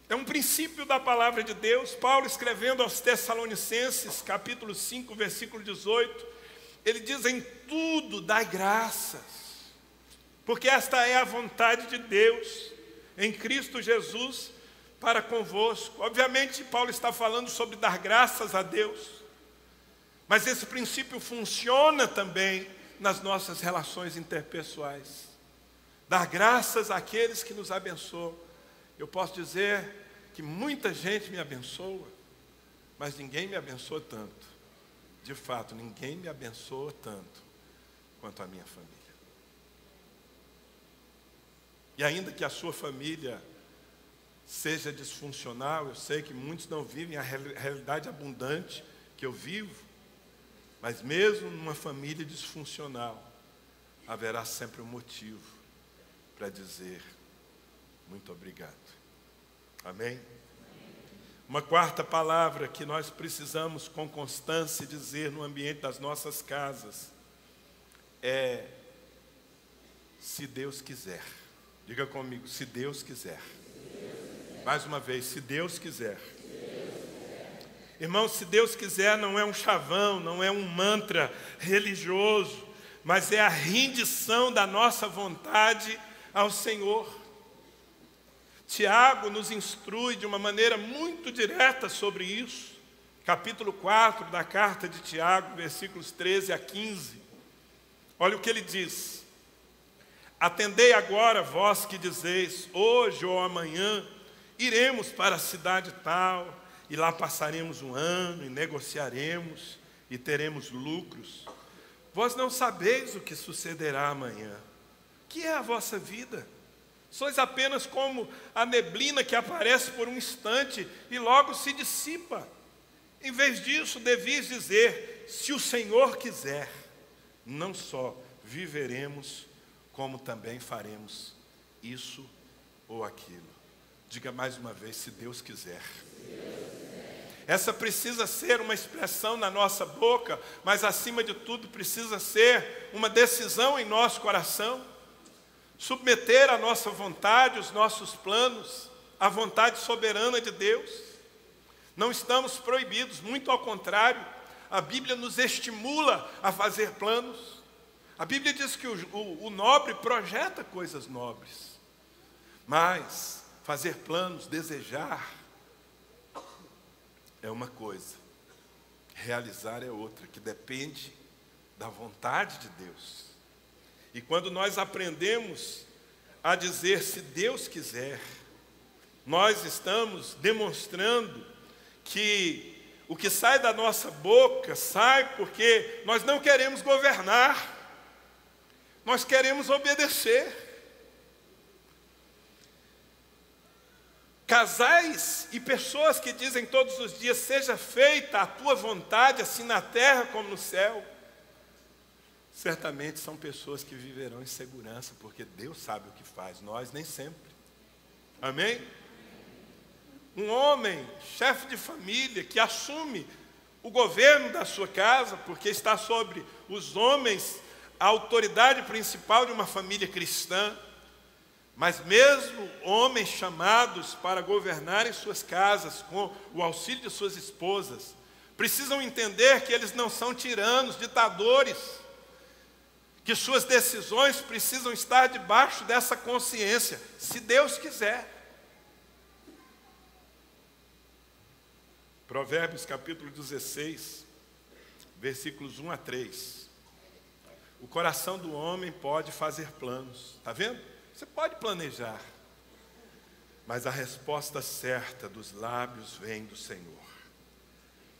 [SPEAKER 1] É um princípio da palavra de Deus. Paulo, escrevendo aos Tessalonicenses, capítulo 5, versículo 18, ele diz, em tudo dai graças, porque esta é a vontade de Deus, em Cristo Jesus, para convosco. Obviamente, Paulo está falando sobre dar graças a Deus, mas esse princípio funciona também nas nossas relações interpessoais. Dar graças àqueles que nos abençoam. Eu posso dizer que muita gente me abençoa, mas ninguém me abençoa tanto. De fato, ninguém me abençoa tanto quanto a minha família. E ainda que a sua família seja disfuncional, eu sei que muitos não vivem a realidade abundante que eu vivo, mas mesmo numa família disfuncional, haverá sempre um motivo para dizer muito obrigado. Amém? Uma quarta palavra que nós precisamos com constância dizer no ambiente das nossas casas é se Deus quiser. Diga comigo, se Deus quiser. Mais uma vez, se Deus quiser. Irmão, se Deus quiser não é um chavão, não é um mantra religioso, mas é a rendição da nossa vontade ao Senhor. Tiago nos instrui de uma maneira muito direta sobre isso. Capítulo 4 da carta de Tiago, versículos 13 a 15. Olha o que ele diz: atendei agora, vós que dizeis, hoje ou amanhã iremos para a cidade tal, e lá passaremos um ano, e negociaremos, e teremos lucros. Vós não sabeis o que sucederá amanhã. Que é a vossa vida? Sois apenas como a neblina que aparece por um instante e logo se dissipa. Em vez disso, devias dizer, se o Senhor quiser, não só viveremos, como também faremos isso ou aquilo. Diga mais uma vez, se Deus quiser. Essa precisa ser uma expressão na nossa boca, mas acima de tudo precisa ser uma decisão em nosso coração. Submeter a nossa vontade, os nossos planos, à vontade soberana de Deus. Não estamos proibidos, muito ao contrário, a Bíblia nos estimula a fazer planos. A Bíblia diz que o nobre projeta coisas nobres, mas fazer planos, desejar, é uma coisa, realizar é outra, que depende da vontade de Deus. E quando nós aprendemos a dizer se Deus quiser, nós estamos demonstrando que o que sai da nossa boca sai porque nós não queremos governar, nós queremos obedecer. Casais e pessoas que dizem todos os dias, seja feita a tua vontade, assim na terra como no céu, certamente são pessoas que viverão em segurança, porque Deus sabe o que faz, nós nem sempre. Amém? Um homem, chefe de família, que assume o governo da sua casa, porque está sobre os homens a autoridade principal de uma família cristã, mas mesmo homens chamados para governarem suas casas com o auxílio de suas esposas, precisam entender que eles não são tiranos, ditadores, que suas decisões precisam estar debaixo dessa consciência, se Deus quiser. Provérbios capítulo 16, versículos 1 a 3. O coração do homem pode fazer planos, está vendo? Você pode planejar, mas a resposta certa dos lábios vem do Senhor.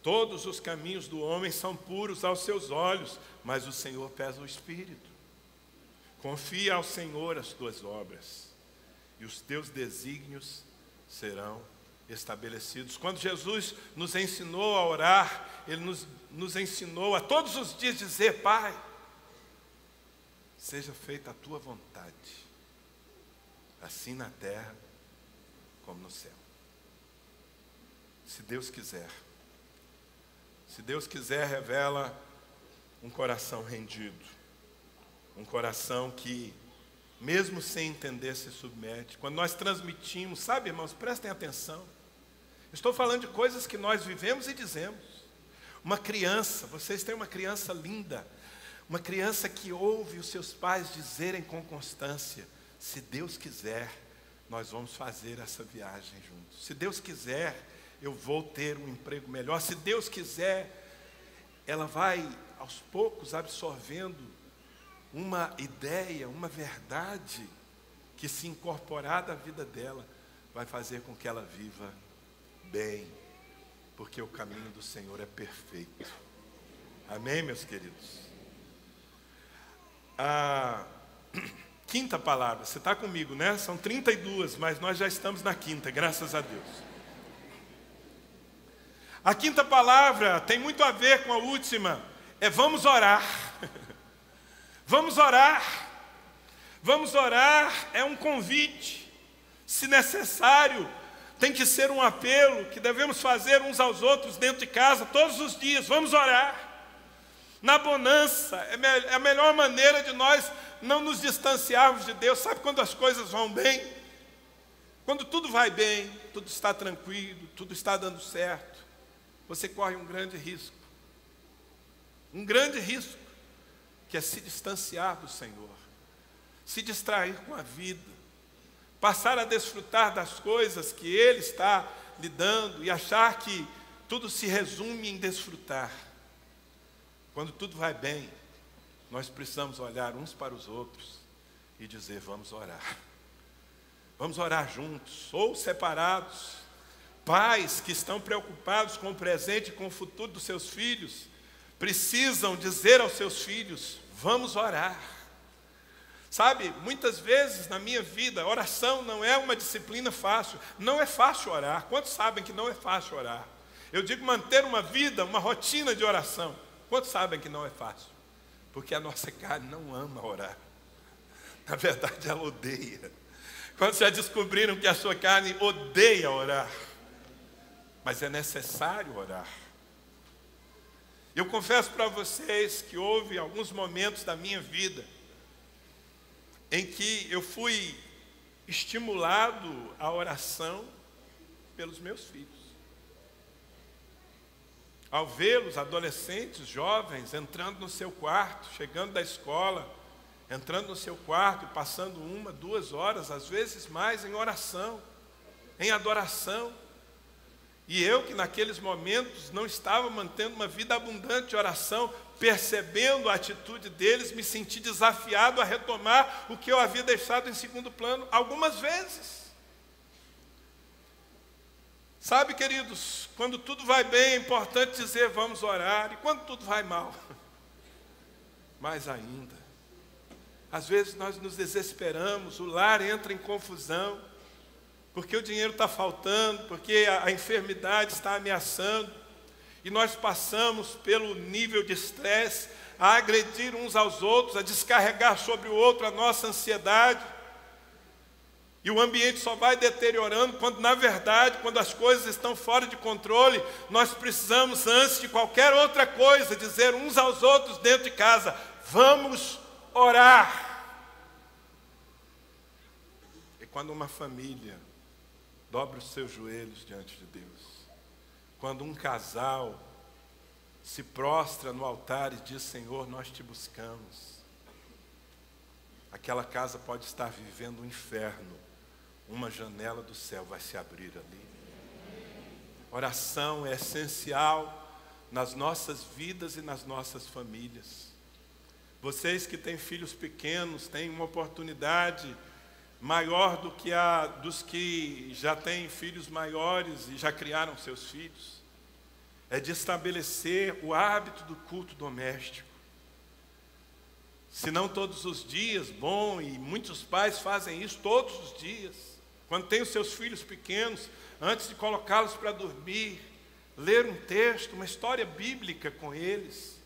[SPEAKER 1] Todos os caminhos do homem são puros aos seus olhos, mas o Senhor pesa o espírito. Confia ao Senhor as tuas obras, e os teus desígnios serão estabelecidos. Quando Jesus nos ensinou a orar, Ele nos ensinou a todos os dias dizer, Pai, seja feita a tua vontade, assim na terra como no céu. Se Deus quiser. Se Deus quiser, revela um coração rendido, um coração que, mesmo sem entender, se submete. Quando nós transmitimos, sabe, irmãos, prestem atenção. Estou falando de coisas que nós vivemos e dizemos. Uma criança, vocês têm uma criança linda, uma criança que ouve os seus pais dizerem com constância, se Deus quiser, nós vamos fazer essa viagem juntos. Se Deus quiser, eu vou ter um emprego melhor. Se Deus quiser, ela vai aos poucos absorvendo uma ideia, uma verdade que, se incorporar da vida dela, vai fazer com que ela viva bem, porque o caminho do Senhor é perfeito. Amém, meus queridos? A quinta palavra, você está comigo, né? São 32, mas nós já estamos na quinta, graças a Deus. A quinta palavra tem muito a ver com a última, é vamos orar. Vamos orar. Vamos orar é um convite. Se necessário, tem que ser um apelo que devemos fazer uns aos outros dentro de casa, todos os dias. Vamos orar. Na bonança, é a melhor maneira de nós não nos distanciarmos de Deus. Sabe quando as coisas vão bem? Quando tudo vai bem, tudo está tranquilo, tudo está dando certo, você corre um grande risco. Um grande risco, que é se distanciar do Senhor, se distrair com a vida, passar a desfrutar das coisas que Ele está lhe dando e achar que tudo se resume em desfrutar. Quando tudo vai bem, nós precisamos olhar uns para os outros e dizer: vamos orar. Vamos orar juntos, ou separados. Pais que estão preocupados com o presente e com o futuro dos seus filhos, precisam dizer aos seus filhos: vamos orar. Sabe, muitas vezes na minha vida, oração não é uma disciplina fácil. Não é fácil orar. Quantos sabem que não é fácil orar? Eu digo manter uma vida, uma rotina de oração. Quantos sabem que não é fácil? Porque a nossa carne não ama orar. Na verdade, ela odeia. Quando já descobriram que a sua carne odeia orar? Mas é necessário orar. Eu confesso para vocês que houve alguns momentos da minha vida em que eu fui estimulado à oração pelos meus filhos. Ao vê-los, adolescentes, jovens, entrando no seu quarto, chegando da escola, entrando no seu quarto e passando 1, 2 horas, às vezes mais, em oração, em adoração. E eu, que naqueles momentos não estava mantendo uma vida abundante de oração, percebendo a atitude deles, me senti desafiado a retomar o que eu havia deixado em segundo plano algumas vezes. Sabe, queridos, quando tudo vai bem, é importante dizer: vamos orar. E quando tudo vai mal, mais ainda. Às vezes nós nos desesperamos, o lar entra em confusão, porque o dinheiro está faltando, porque a enfermidade está ameaçando, e nós passamos pelo nível de estresse, a agredir uns aos outros, a descarregar sobre o outro a nossa ansiedade, e o ambiente só vai deteriorando, quando na verdade, quando as coisas estão fora de controle, nós precisamos, antes de qualquer outra coisa, dizer uns aos outros dentro de casa: vamos orar. E quando uma família dobra os seus joelhos diante de Deus, quando um casal se prostra no altar e diz: Senhor, nós te buscamos, aquela casa pode estar vivendo um inferno, uma janela do céu vai se abrir ali. Oração é essencial nas nossas vidas e nas nossas famílias. Vocês que têm filhos pequenos têm uma oportunidade maior do que a dos que já têm filhos maiores e já criaram seus filhos. É de estabelecer o hábito do culto doméstico. Se não todos os dias, bom, e muitos pais fazem isso todos os dias. Quando tem os seus filhos pequenos, antes de colocá-los para dormir, ler um texto, uma história bíblica com eles,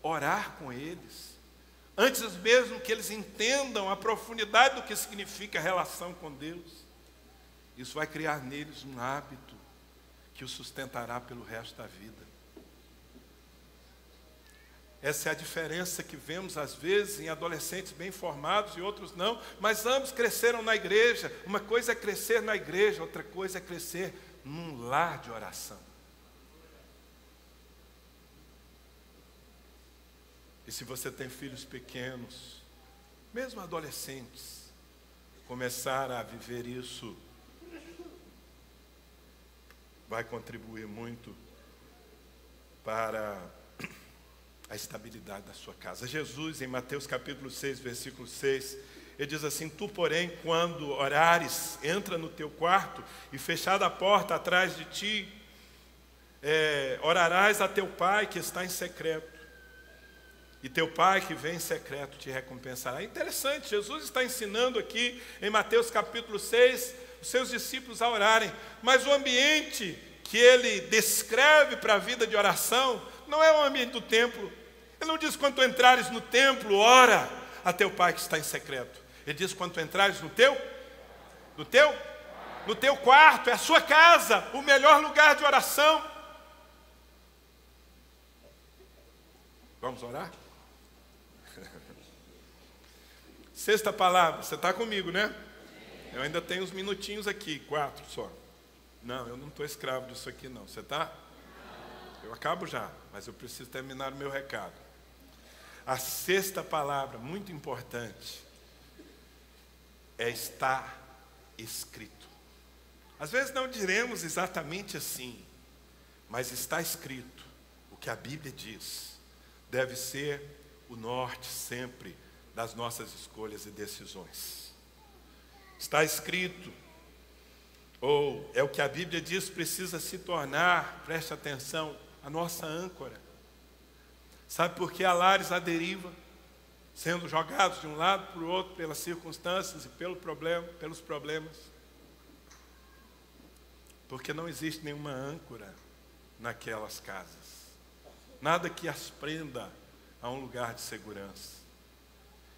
[SPEAKER 1] orar com eles, antes mesmo que eles entendam a profundidade do que significa a relação com Deus. Isso vai criar neles um hábito que os sustentará pelo resto da vida. Essa é a diferença que vemos às vezes em adolescentes bem formados e outros não, mas ambos cresceram na igreja. Uma coisa é crescer na igreja, outra coisa é crescer num lar de oração. E se você tem filhos pequenos, mesmo adolescentes, começar a viver isso vai contribuir muito para a estabilidade da sua casa. Jesus, em Mateus capítulo 6, versículo 6, ele diz assim: tu, porém, quando orares, entra no teu quarto e fechada a porta atrás de ti, orarás a teu pai que está em secreto, e teu pai que vem em secreto te recompensará. É interessante, Jesus está ensinando aqui em Mateus capítulo 6, os seus discípulos a orarem, mas o ambiente que ele descreve para a vida de oração não é o ambiente do templo. Ele não diz: quando tu entrares no templo, ora a teu pai que está em secreto. Ele diz: quando tu entrares no teu quarto, é a sua casa, o melhor lugar de oração. Vamos orar? Sexta palavra, você está comigo, né? Eu ainda tenho uns minutinhos aqui, 4 só. Não, eu não estou escravo disso aqui não, você está? Eu acabo já, mas eu preciso terminar o meu recado. A sexta palavra, muito importante, é estar escrito. Às vezes não diremos exatamente assim, mas está escrito. O que a Bíblia diz deve ser o norte sempre das nossas escolhas e decisões. Está escrito, ou é o que a Bíblia diz, precisa se tornar, preste atenção, a nossa âncora. Sabe por que há lares à deriva, sendo jogados de um lado para o outro pelas circunstâncias e pelos problemas? Porque não existe nenhuma âncora naquelas casas. Nada que as prenda a um lugar de segurança.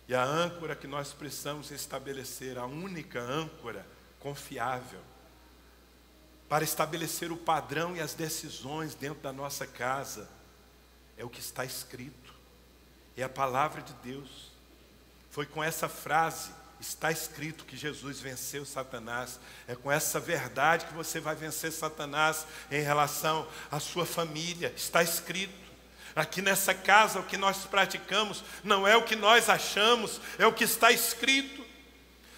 [SPEAKER 1] E a âncora que nós precisamos estabelecer, a única âncora confiável, para estabelecer o padrão e as decisões dentro da nossa casa, é o que está escrito. É a palavra de Deus. Foi com essa frase, está escrito, que Jesus venceu Satanás. É com essa verdade que você vai vencer Satanás em relação à sua família. Está escrito. Aqui nessa casa, o que nós praticamos não é o que nós achamos, é o que está escrito.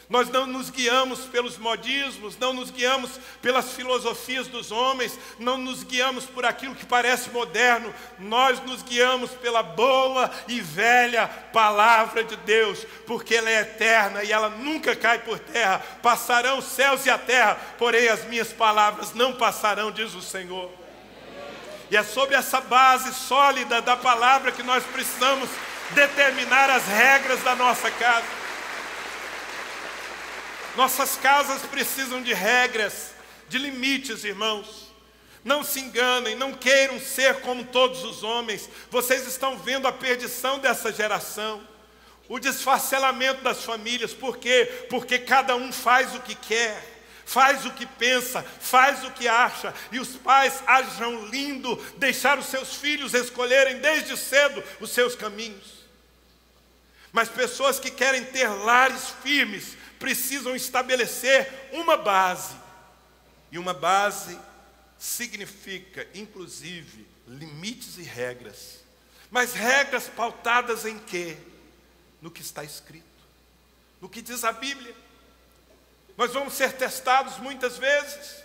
[SPEAKER 1] Nós não nos guiamos pelos modismos, não nos guiamos pelas filosofias dos homens, não nos guiamos por aquilo que parece moderno, nós nos guiamos pela boa e velha palavra de Deus, porque ela é eterna e ela nunca cai por terra. Passarão os céus e a terra, porém as minhas palavras não passarão, diz o Senhor. E é sobre essa base sólida da palavra que nós precisamos determinar as regras da nossa casa. Nossas casas precisam de regras, de limites, irmãos. Não se enganem, não queiram ser como todos os homens. Vocês estão vendo a perdição dessa geração, o desfacelamento das famílias. Por quê? Porque cada um faz o que quer, faz o que pensa, faz o que acha. E os pais acham lindo deixar os seus filhos escolherem desde cedo os seus caminhos. Mas pessoas que querem ter lares firmes precisam estabelecer uma base. E uma base significa, inclusive, limites e regras. Mas regras pautadas em quê? No que está escrito, no que diz a Bíblia. Nós vamos ser testados muitas vezes.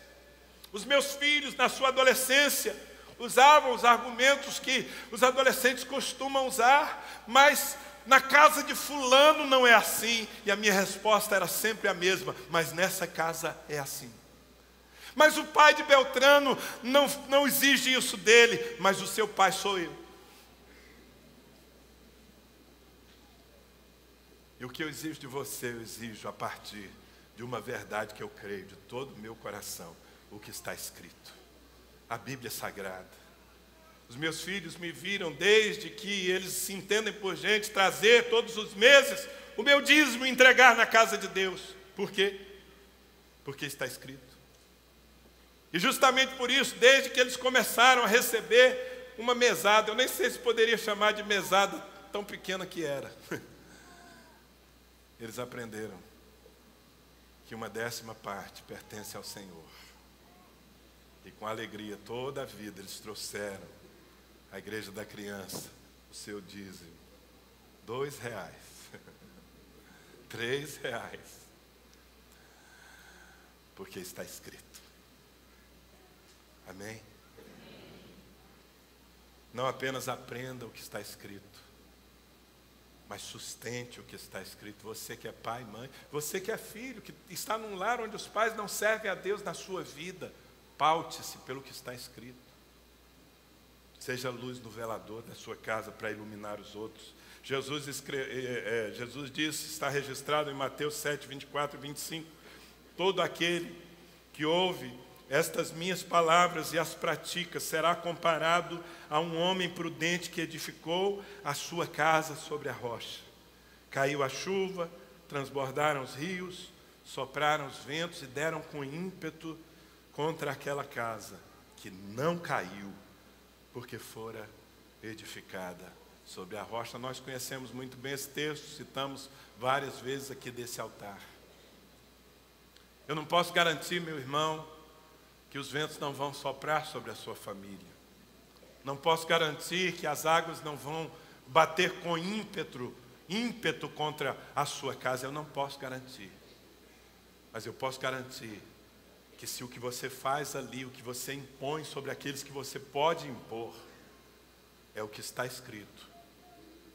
[SPEAKER 1] Os meus filhos, na sua adolescência, usavam os argumentos que os adolescentes costumam usar, mas na casa de fulano não é assim. E a minha resposta era sempre a mesma: mas nessa casa é assim. Mas o pai de Beltrano não exige isso dele, mas o seu pai sou eu. E o que eu exijo de você, eu exijo a partir de uma verdade que eu creio de todo o meu coração: o que está escrito, a Bíblia Sagrada. Os meus filhos me viram desde que eles se entendem por gente trazer todos os meses o meu dízimo e entregar na casa de Deus. Por quê? Porque está escrito. E justamente por isso, desde que eles começaram a receber uma mesada, eu nem sei se poderia chamar de mesada, tão pequena que era, eles aprenderam que uma 10ª pertence ao Senhor. E com alegria toda a vida eles trouxeram à igreja da criança o seu dízimo. R$2, R$3, porque está escrito. Amém? Não apenas aprenda o que está escrito, mas sustente o que está escrito. Você que é pai, mãe, você que é filho, que está num lar onde os pais não servem a Deus na sua vida, paute-se pelo que está escrito. Seja luz no velador da sua casa para iluminar os outros. Jesus disse, está registrado em Mateus 7, 24 e 25, todo aquele que ouve estas minhas palavras e as pratica será comparado a um homem prudente que edificou a sua casa sobre a rocha. Caiu a chuva, transbordaram os rios, sopraram os ventos e deram com ímpeto contra aquela casa, que não caiu, porque fora edificada sobre a rocha. Nós conhecemos muito bem esse texto, citamos várias vezes aqui desse altar. Eu não posso garantir, meu irmão, que os ventos não vão soprar sobre a sua família. Não posso garantir que as águas não vão bater com ímpeto contra a sua casa. Eu não posso garantir. Mas eu posso garantir que se o que você faz ali, o que você impõe sobre aqueles que você pode impor, é o que está escrito,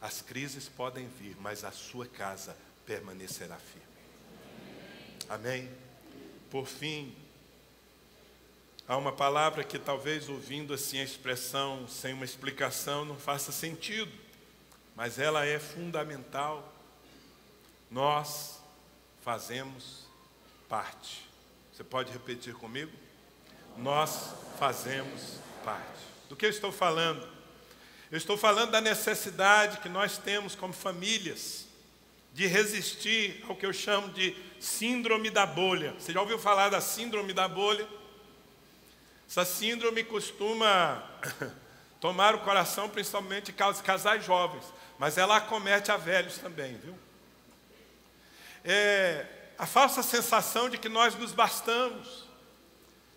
[SPEAKER 1] As crises podem vir, mas a sua casa permanecerá firme. Amém? Por fim, há uma palavra que talvez ouvindo assim a expressão sem uma explicação não faça sentido, mas ela é fundamental. Nós fazemos parte. Você pode repetir comigo? Nós fazemos parte. Do que eu estou falando? Eu estou falando da necessidade que nós temos como famílias de resistir ao que eu chamo de síndrome da bolha. Você já ouviu falar da síndrome da bolha? Essa síndrome costuma tomar o coração, principalmente de casais jovens, mas ela acomete a velhos também, viu? É a falsa sensação de que nós nos bastamos,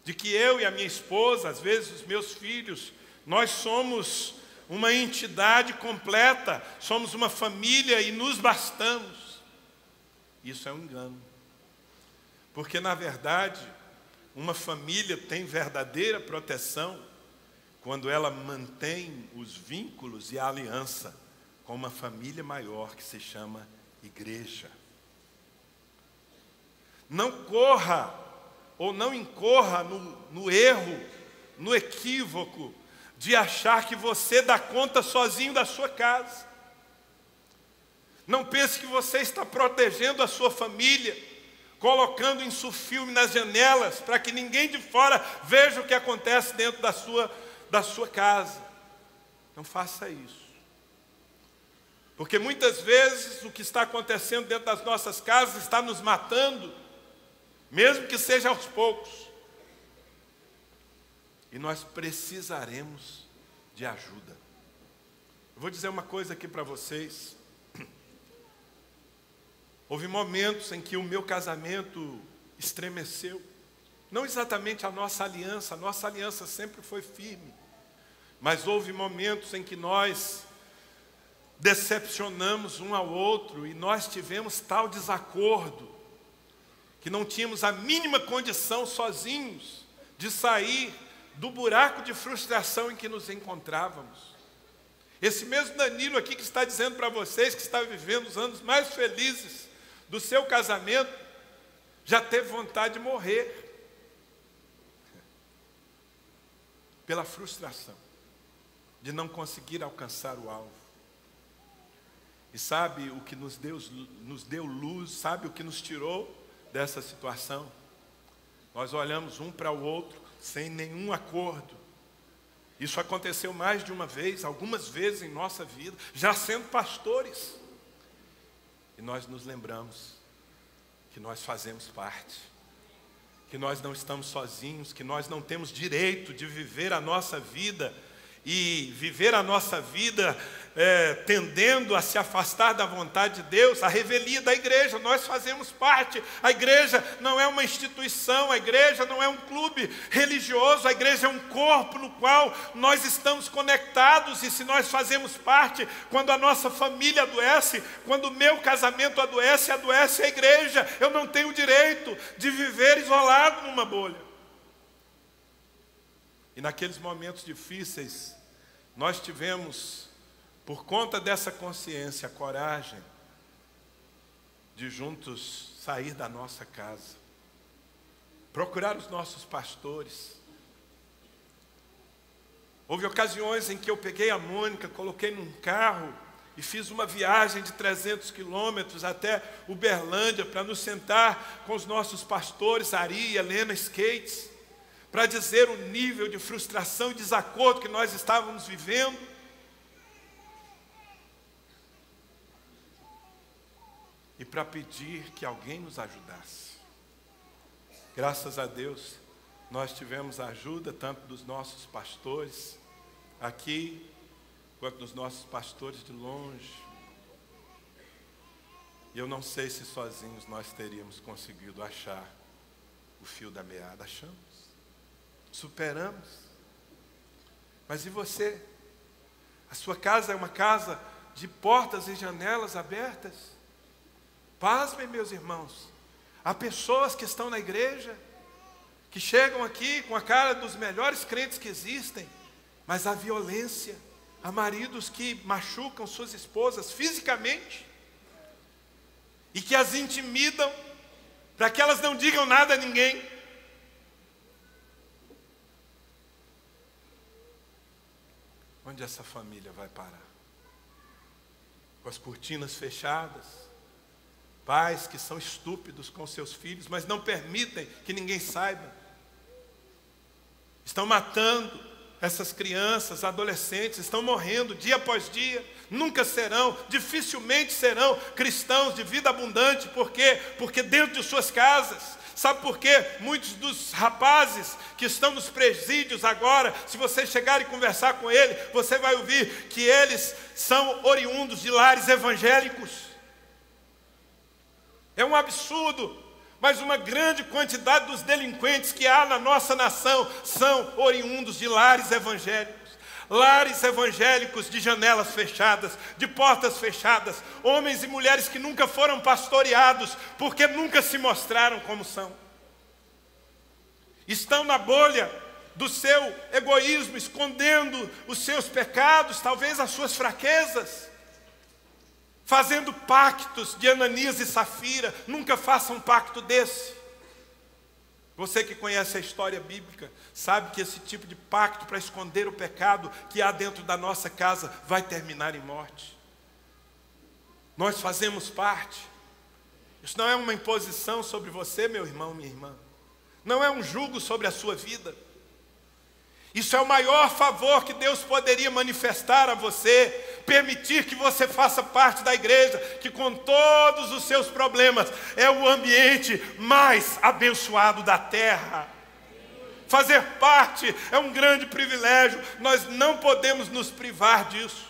[SPEAKER 1] de que eu e a minha esposa, às vezes os meus filhos, nós somos uma entidade completa, somos uma família e nos bastamos. Isso é um engano. Porque, na verdade, uma família tem verdadeira proteção quando ela mantém os vínculos e a aliança com uma família maior que se chama igreja. Não corra ou não incorra no erro, no equívoco de achar que você dá conta sozinho da sua casa. Não pense que você está protegendo a sua família, colocando insufilme nas janelas para que ninguém de fora veja o que acontece dentro da sua casa. Não faça isso. Porque muitas vezes o que está acontecendo dentro das nossas casas está nos matando, mesmo que seja aos poucos. E nós precisaremos de ajuda. Eu vou dizer uma coisa aqui para vocês. Houve momentos em que o meu casamento estremeceu. Não exatamente a nossa aliança sempre foi firme. Mas houve momentos em que nós decepcionamos um ao outro e nós tivemos tal desacordo que não tínhamos a mínima condição sozinhos de sair do buraco de frustração em que nos encontrávamos. Esse mesmo Danilo aqui que está dizendo para vocês que está vivendo os anos mais felizes do seu casamento, já teve vontade de morrer pela frustração de não conseguir alcançar o alvo. E sabe o que nos deu luz, sabe o que nos tirou dessa situação? Nós olhamos um para o outro sem nenhum acordo. Isso aconteceu mais de uma vez, algumas vezes em nossa vida, já sendo pastores. E nós nos lembramos que nós fazemos parte, que nós não estamos sozinhos, que nós não temos direito de viver a nossa vida e viver a nossa vida tendendo a se afastar da vontade de Deus. A revelia da igreja, nós fazemos parte. A igreja não é uma instituição, a igreja não é um clube religioso, a igreja é um corpo no qual nós estamos conectados. E se nós fazemos parte, quando a nossa família adoece, quando o meu casamento adoece a igreja. Eu não tenho direito de viver isolado numa bolha. E naqueles momentos difíceis, nós tivemos, por conta dessa consciência, a coragem de juntos sair da nossa casa, procurar os nossos pastores. Houve ocasiões em que eu peguei a Mônica, coloquei num carro e fiz uma viagem de 300 quilômetros até Uberlândia para nos sentar com os nossos pastores, Ari e Helena Skates, para dizer o nível de frustração e desacordo que nós estávamos vivendo. E para pedir que alguém nos ajudasse. Graças a Deus, nós tivemos a ajuda tanto dos nossos pastores aqui, quanto dos nossos pastores de longe. E eu não sei se sozinhos nós teríamos conseguido achar o fio da meada. Achamos. Superamos. Mas e você? A sua casa é uma casa de portas e janelas abertas? Pasmem, meus irmãos. Há pessoas que estão na igreja, que chegam aqui com a cara dos melhores crentes que existem, mas há violência, Há maridos que machucam suas esposas fisicamente e que as intimidam para que elas não digam nada a ninguém. Onde essa família vai parar? Com as cortinas fechadas, pais que são estúpidos com seus filhos, mas não permitem que ninguém saiba. Estão matando essas crianças, adolescentes, estão morrendo dia após dia, nunca serão, dificilmente serão cristãos de vida abundante. Por quê? Porque dentro de suas casas, sabe por quê? Muitos dos rapazes que estão nos presídios agora, se você chegar e conversar com ele, você vai ouvir que eles são oriundos de lares evangélicos. É um absurdo. Mas uma grande quantidade dos delinquentes que há na nossa nação são oriundos de lares evangélicos. Lares evangélicos de janelas fechadas, de portas fechadas. Homens e mulheres que nunca foram pastoreados, porque nunca se mostraram como são. Estão na bolha do seu egoísmo, escondendo os seus pecados, talvez as suas fraquezas. Fazendo pactos de Ananias e Safira. Nunca faça um pacto desse. Você que conhece a história bíblica, sabe que esse tipo de pacto para esconder o pecado que há dentro da nossa casa vai terminar em morte. Nós fazemos parte. Isso não é uma imposição sobre você, meu irmão, minha irmã. Não é um jugo sobre a sua vida. Isso é o maior favor que Deus poderia manifestar a você, permitir que você faça parte da igreja, que com todos os seus problemas, é o ambiente mais abençoado da terra. Fazer parte é um grande privilégio, nós não podemos nos privar disso.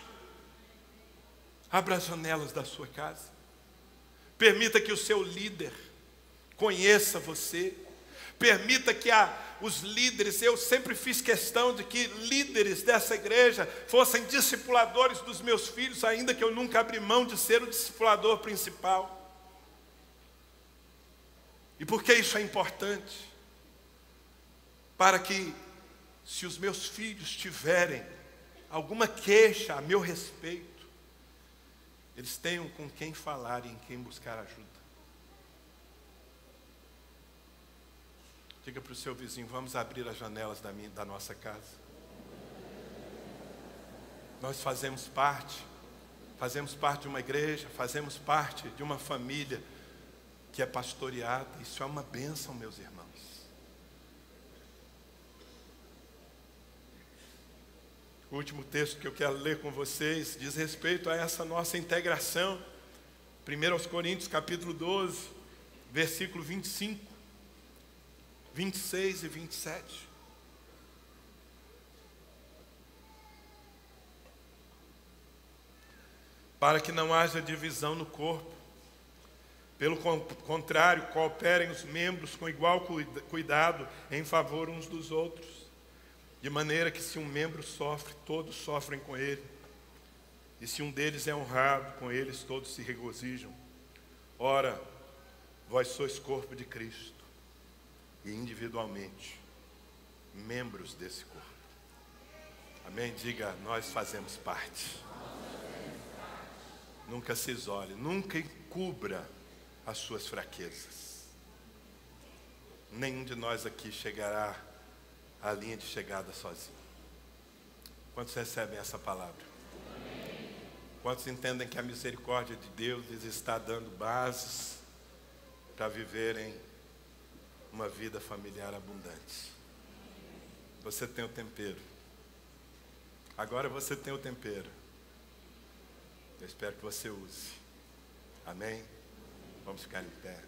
[SPEAKER 1] Abra as janelas da sua casa, permita que o seu líder conheça você, permita que os líderes, eu sempre fiz questão de que líderes dessa igreja fossem discipuladores dos meus filhos, ainda que eu nunca abri mão de ser o discipulador principal. E por que isso é importante? Para que, se os meus filhos tiverem alguma queixa a meu respeito, eles tenham com quem falar e em quem buscar ajuda. Diga para o seu vizinho, vamos abrir as janelas da nossa casa. Nós fazemos parte de uma igreja, fazemos parte de uma família que é pastoreada. Isso é uma bênção, meus irmãos. O último texto que eu quero ler com vocês diz respeito a essa nossa integração. 1 Coríntios capítulo 12, versículo 25. 26 e 27. Para que não haja divisão no corpo. Pelo contrário, cooperem os membros com igual cuidado em favor uns dos outros. De maneira que se um membro sofre, todos sofrem com ele. E se um deles é honrado, com eles todos se regozijam. Ora, vós sois corpo de Cristo. E individualmente, membros desse corpo. Amém? Diga, nós fazemos parte. Nunca se isole, nunca encubra as suas fraquezas. Nenhum de nós aqui chegará à linha de chegada sozinho. Quantos recebem essa palavra? Quantos entendem que a misericórdia de Deus lhes está dando bases para viverem uma vida familiar abundante? Você tem o tempero. Agora você tem o tempero. Eu espero que você use. Amém? Vamos ficar em pé.